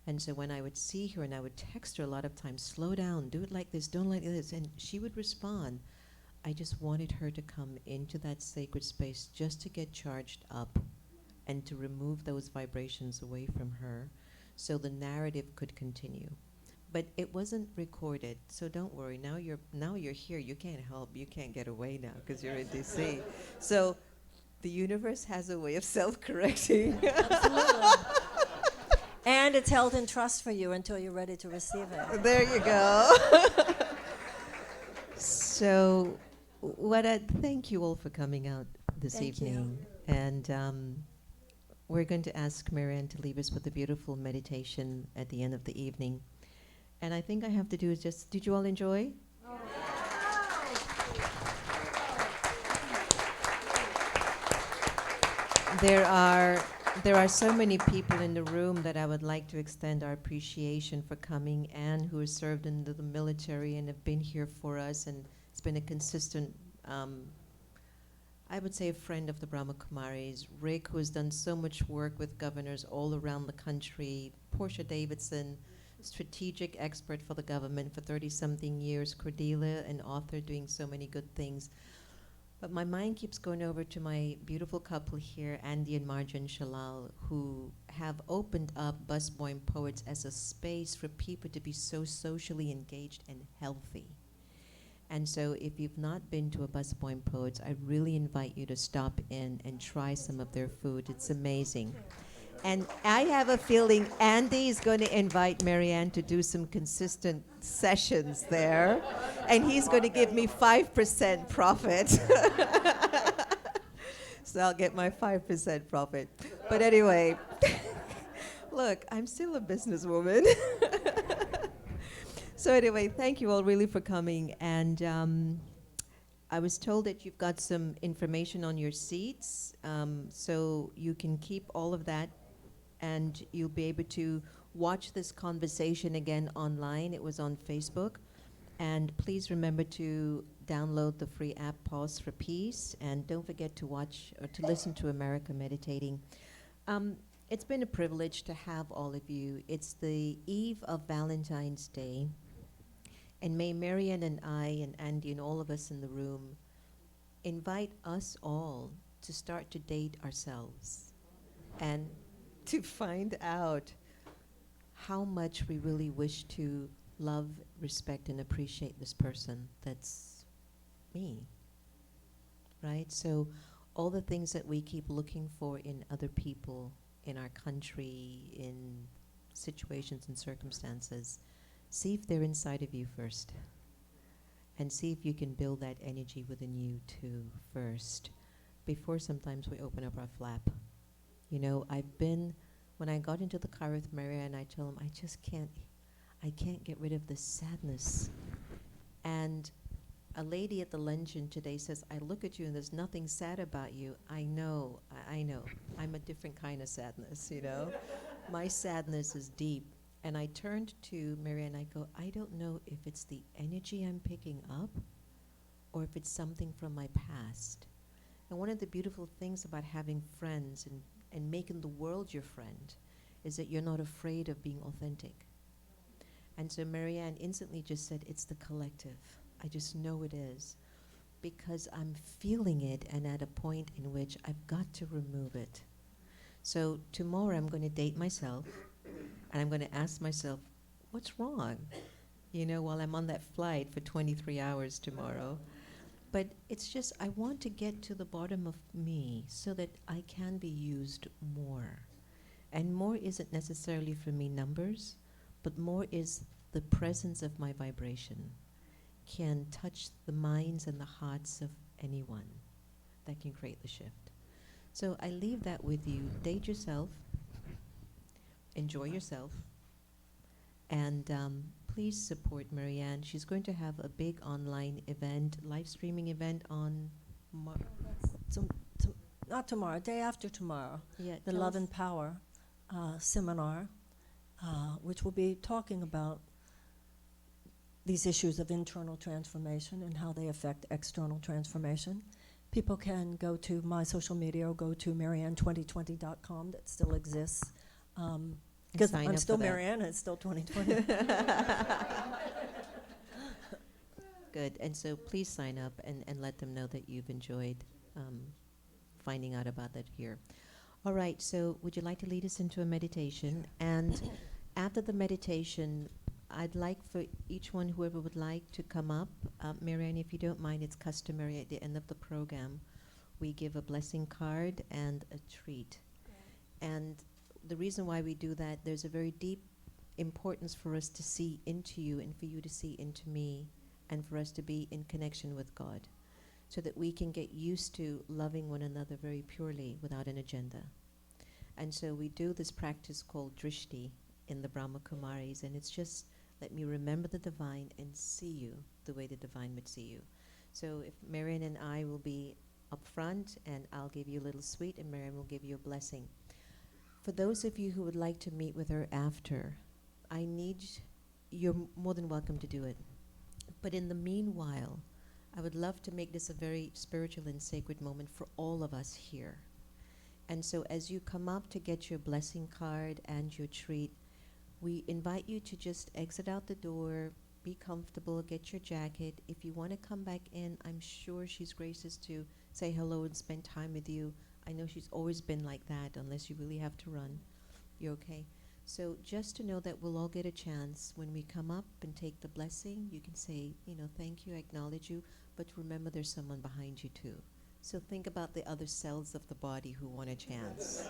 And so when I would see her and I would text her a lot of times, slow down, do it like this, don't like this, and she would respond. I just wanted her to come into that sacred space just to get charged up and to remove those vibrations away from her so the narrative could continue. But it wasn't recorded, so don't worry. Now you're here. You can't help. You can't get away now because you're in DC. So the universe has a way of self-correcting. Absolutely. And it's held in trust for you until you're ready to receive it. There you go. So thank you all for coming out this Thank evening. you. And we're going to ask Marianne to leave us with a beautiful meditation at the end of the evening. And I think I have to do is just, did you all enjoy? There are so many people in the room that I would like to extend our appreciation for coming. Anne, who has served in the military and have been here for us, and it's been a consistent, I would say, a friend of the Brahma Kumaris. Rick, who has done so much work with governors all around the country. Portia Davidson, strategic expert for the government for 30-something years. Cordelia, an author doing so many good things. But my mind keeps going over to my beautiful couple here, Andy and Marjan Shalal, who have opened up Busboy and Poets as a space for people to be so socially engaged and healthy. And so if you've not been to a Busboy and Poets, I really invite you to stop in and try some of their food. It's amazing. And I have a feeling Andy is going to invite Marianne to do some consistent sessions there. And he's going to give me 5% profit. So I'll get my 5% profit. But anyway, Look, I'm still a businesswoman. So anyway, thank you all really for coming. And I was told that you've got some information on your seats, so you can keep all of that, and you'll be able to watch this conversation again online. It was on Facebook. And please remember to download the free app Pause for Peace, and don't forget to watch or to listen to America Meditating. It's been a privilege to have all of you. It's the eve of Valentine's Day, and may Marianne and I and Andy and all of us in the room invite us all to start to date ourselves and to find out how much we really wish to love, respect, and appreciate this person that's me, right? So all the things that we keep looking for in other people, in our country, in situations and circumstances, see if they're inside of you first. And see if you can build that energy within you too first, before sometimes we open up our flap. You know, when I got into the car with Marianne, I told him, I can't get rid of this sadness. And a lady at the luncheon today says, I look at you and there's nothing sad about you. I know. I'm a different kind of sadness, you know. My sadness is deep. And I turned to Marianne and I go, I don't know if it's the energy I'm picking up or if it's something from my past. And one of the beautiful things about having friends and making the world your friend is that you're not afraid of being authentic. And so Marianne instantly just said, it's the collective. I just know it is. Because I'm feeling it and at a point in which I've got to remove it. So tomorrow I'm going to date myself and I'm going to ask myself, what's wrong? You know, while I'm on that flight for 23 hours tomorrow. But it's just, I want to get to the bottom of me so that I can be used more. And more isn't necessarily for me numbers, but more is the presence of my vibration can touch the minds and the hearts of anyone that can create the shift. So I leave that with you. Date yourself, enjoy yourself, and please support Marianne. She's going to have a big online event, live streaming event on Not tomorrow, day after tomorrow. Yeah, the Love and Power seminar, which will be talking about these issues of internal transformation and how they affect external transformation. People can go to my social media or go to marianne2020.com that still exists. Because I'm still Marianne, it's still 2020. Good, and so please sign up and let them know that you've enjoyed finding out about that here. All right, so would you like to lead us into a meditation? And after the meditation, I'd like for each one, whoever would like, to come up. Marianne, if you don't mind, it's customary at the end of the program. We give a blessing card and a treat. Yeah. And the reason why we do that, there's a very deep importance for us to see into you and for you to see into me and for us to be in connection with God so that we can get used to loving one another very purely without an agenda. And so we do this practice called drishti in the Brahma Kumaris, and it's just let me remember the divine and see you the way the divine would see you. So if Marianne and I will be up front, and I'll give you a little sweet, and Marianne will give you a blessing. For those of you who would like to meet with her after, you're more than welcome to do it. But in the meanwhile, I would love to make this a very spiritual and sacred moment for all of us here. And so as you come up to get your blessing card and your treat, we invite you to just exit out the door, be comfortable, get your jacket. If you want to come back in, I'm sure she's gracious to say hello and spend time with you. I know she's always been like that, unless you really have to run. You're okay? So just to know that we'll all get a chance when we come up and take the blessing. You can say, thank you, I acknowledge you, but remember there's someone behind you too. So think about the other cells of the body who want a chance.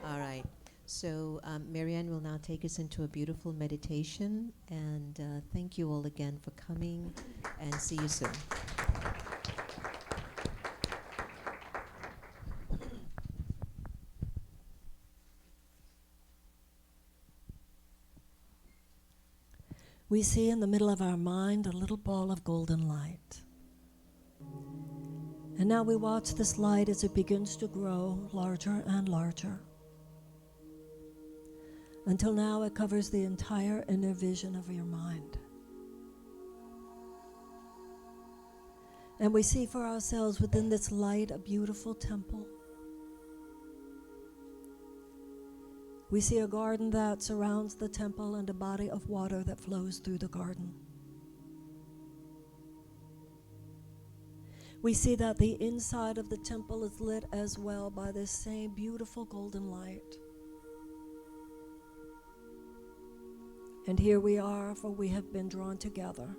All right. So Marianne will now take us into a beautiful meditation, and thank you all again for coming, and see you soon. we see in the middle of our mind a little ball of golden light. And now we watch this light as it begins to grow larger and larger, until now it covers the entire inner vision of your mind. And we see for ourselves within this light a beautiful temple. We see a garden that surrounds the temple and a body of water that flows through the garden. We see that the inside of the temple is lit as well by this same beautiful golden light. And here we are, for we have been drawn together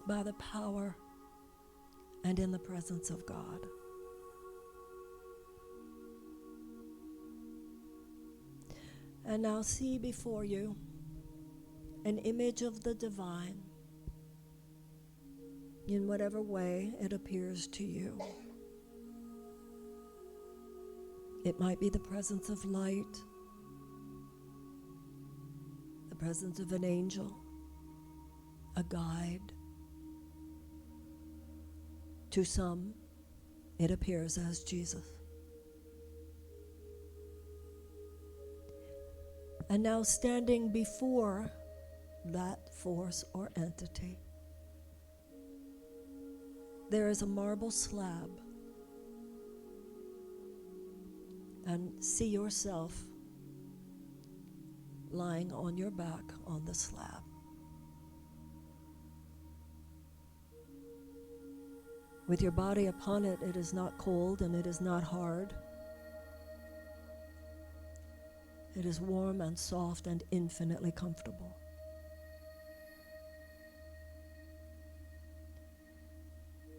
by the power and in the presence of God. And now see before you an image of the divine in whatever way it appears to you. It might be the presence of light, the presence of an angel, a guide. To some, it appears as Jesus. And now standing before that force or entity, there is a marble slab. And see yourself lying on your back on the slab. With your body upon it, it is not cold and it is not hard. It is warm and soft and infinitely comfortable.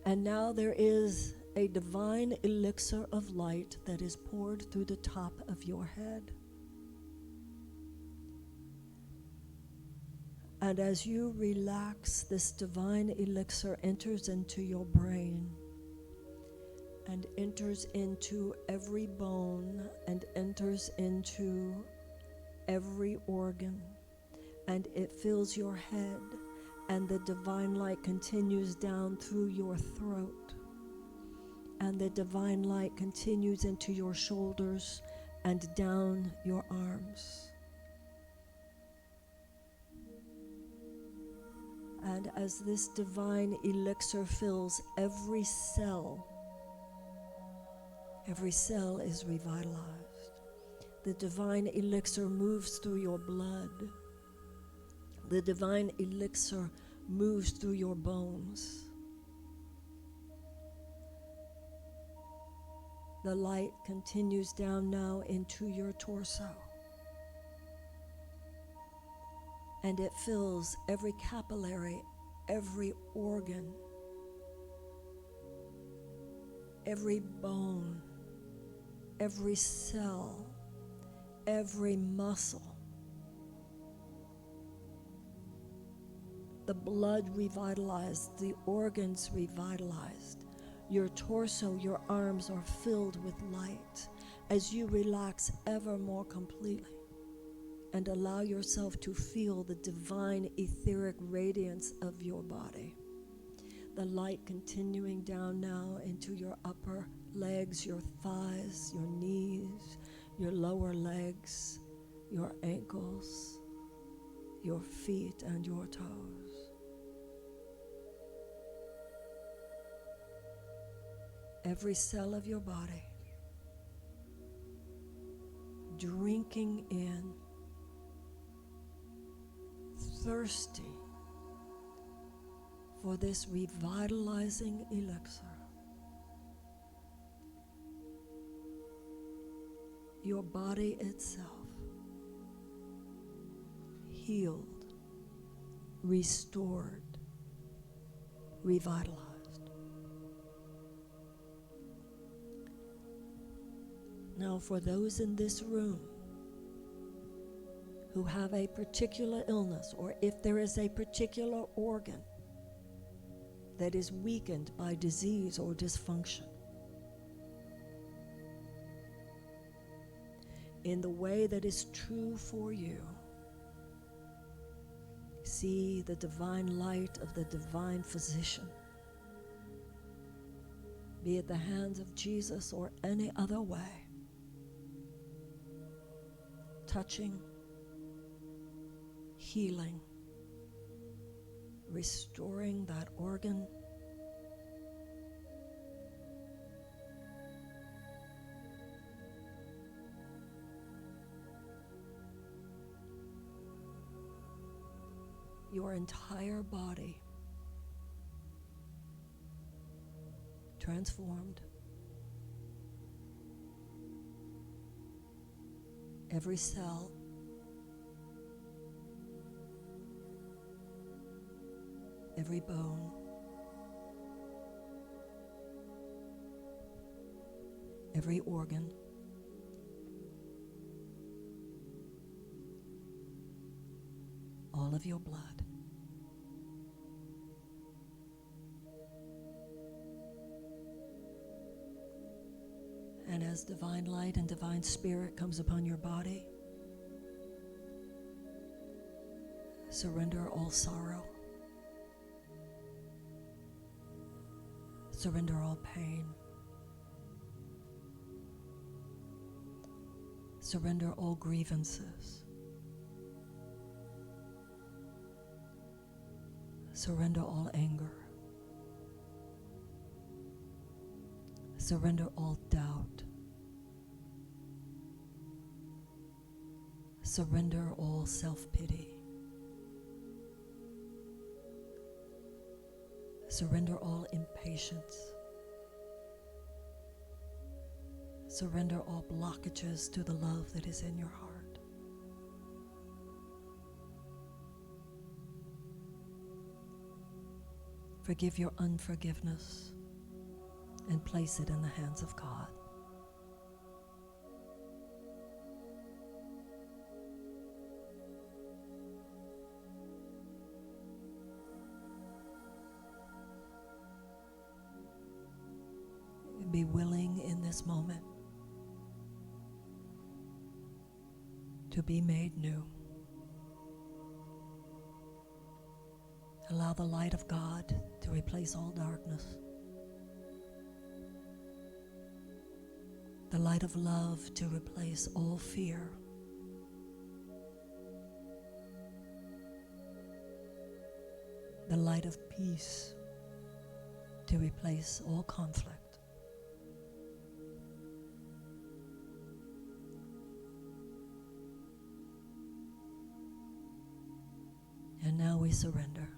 And now there is a divine elixir of light that is poured through the top of your head. And as you relax, this divine elixir enters into your brain and enters into every bone and enters into every organ, and it fills your head, and the divine light continues down through your throat, and the divine light continues into your shoulders and down your arms. And as this divine elixir fills every cell is revitalized. The divine elixir moves through your blood. The divine elixir moves through your bones. The light continues down now into your torso. And it fills every capillary, every organ, every bone, every cell, every muscle. The blood revitalized, the organs revitalized. Your torso, your arms are filled with light as you relax ever more completely. And allow yourself to feel the divine etheric radiance of your body. The light continuing down now into your upper legs, your thighs, your knees, your lower legs, your ankles, your feet, and your toes. Every cell of your body drinking in, thirsty for this revitalizing elixir. Your body itself healed, restored, revitalized. Now, for those in this room who have a particular illness, or if there is a particular organ that is weakened by disease or dysfunction, in the way that is true for you, see the divine light of the divine physician, be it the hands of Jesus or any other way, touching, healing, restoring that organ, your entire body transformed, every cell, every bone, every organ, all of your blood. And as divine light and divine spirit comes upon your body, surrender all sorrow. Surrender all pain. Surrender all grievances. Surrender all anger. Surrender all doubt. Surrender all self-pity. Surrender all impatience. Surrender all blockages to the love that is in your heart. Forgive your unforgiveness and place it in the hands of God. Be willing in this moment to be made new. Allow the light of God to replace all darkness. The light of love to replace all fear. The light of peace to replace all conflict. And now we surrender.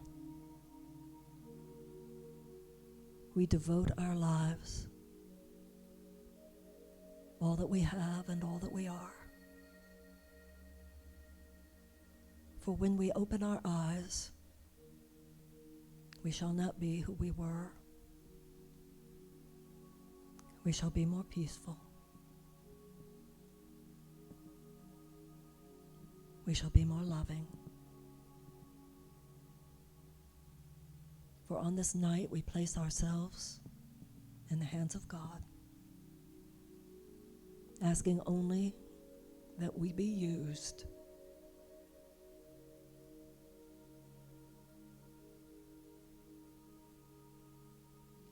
We devote our lives, all that we have and all that we are. For when we open our eyes, we shall not be who we were. We shall be more peaceful. We shall be more loving. For on this night we place ourselves in the hands of God, asking only that we be used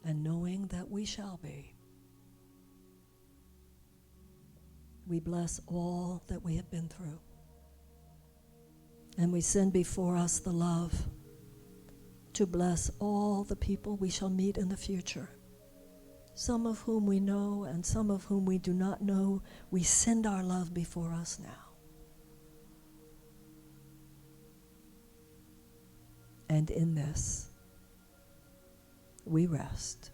and knowing that we shall be. We bless all that we have been through, and we send before us the love to bless all the people we shall meet in the future, some of whom we know and some of whom we do not know. We send our love before us now. And in this, we rest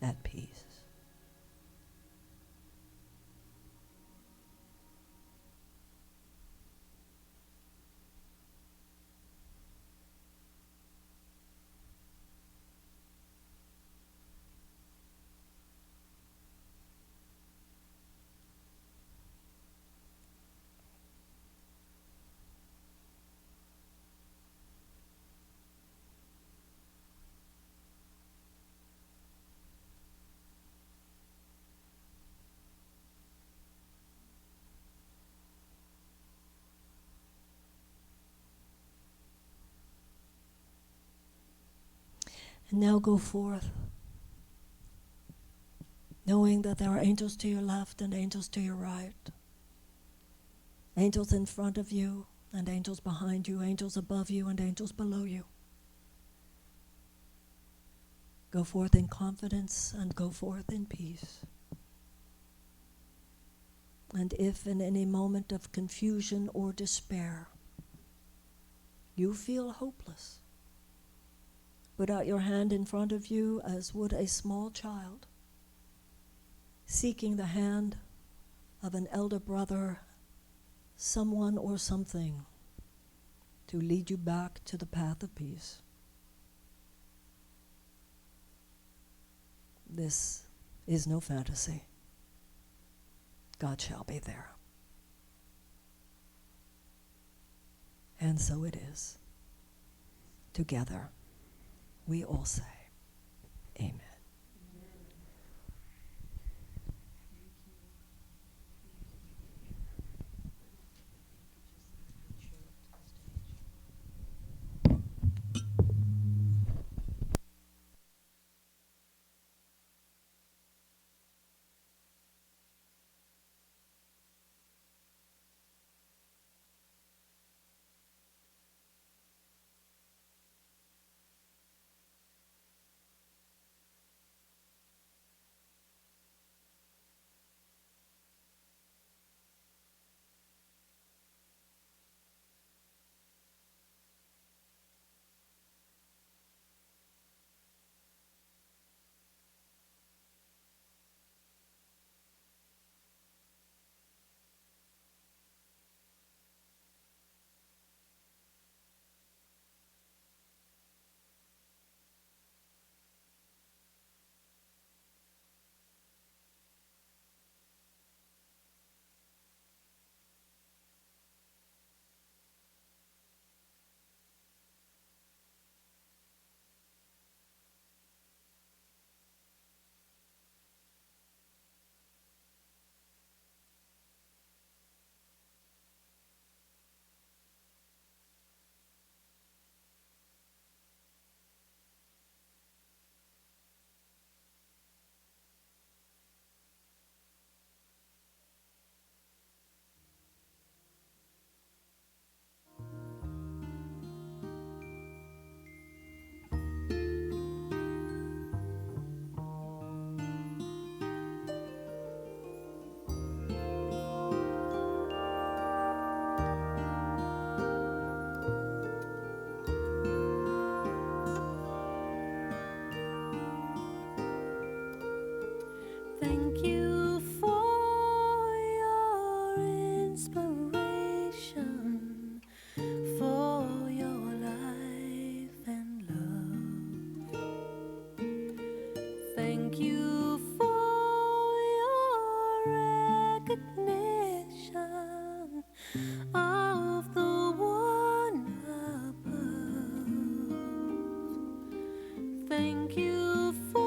at peace. And now go forth, knowing that there are angels to your left and angels to your right, angels in front of you and angels behind you, angels above you and angels below you. Go forth in confidence and go forth in peace. And if in any moment of confusion or despair you feel hopeless, put out your hand in front of you as would a small child seeking the hand of an elder brother, someone or something to lead you back to the path of peace. This is no fantasy. God shall be there. And so it is. Together, we all say, Amen. Thank you for your inspiration, for your life and love. Thank you for your recognition of the one above. Thank you for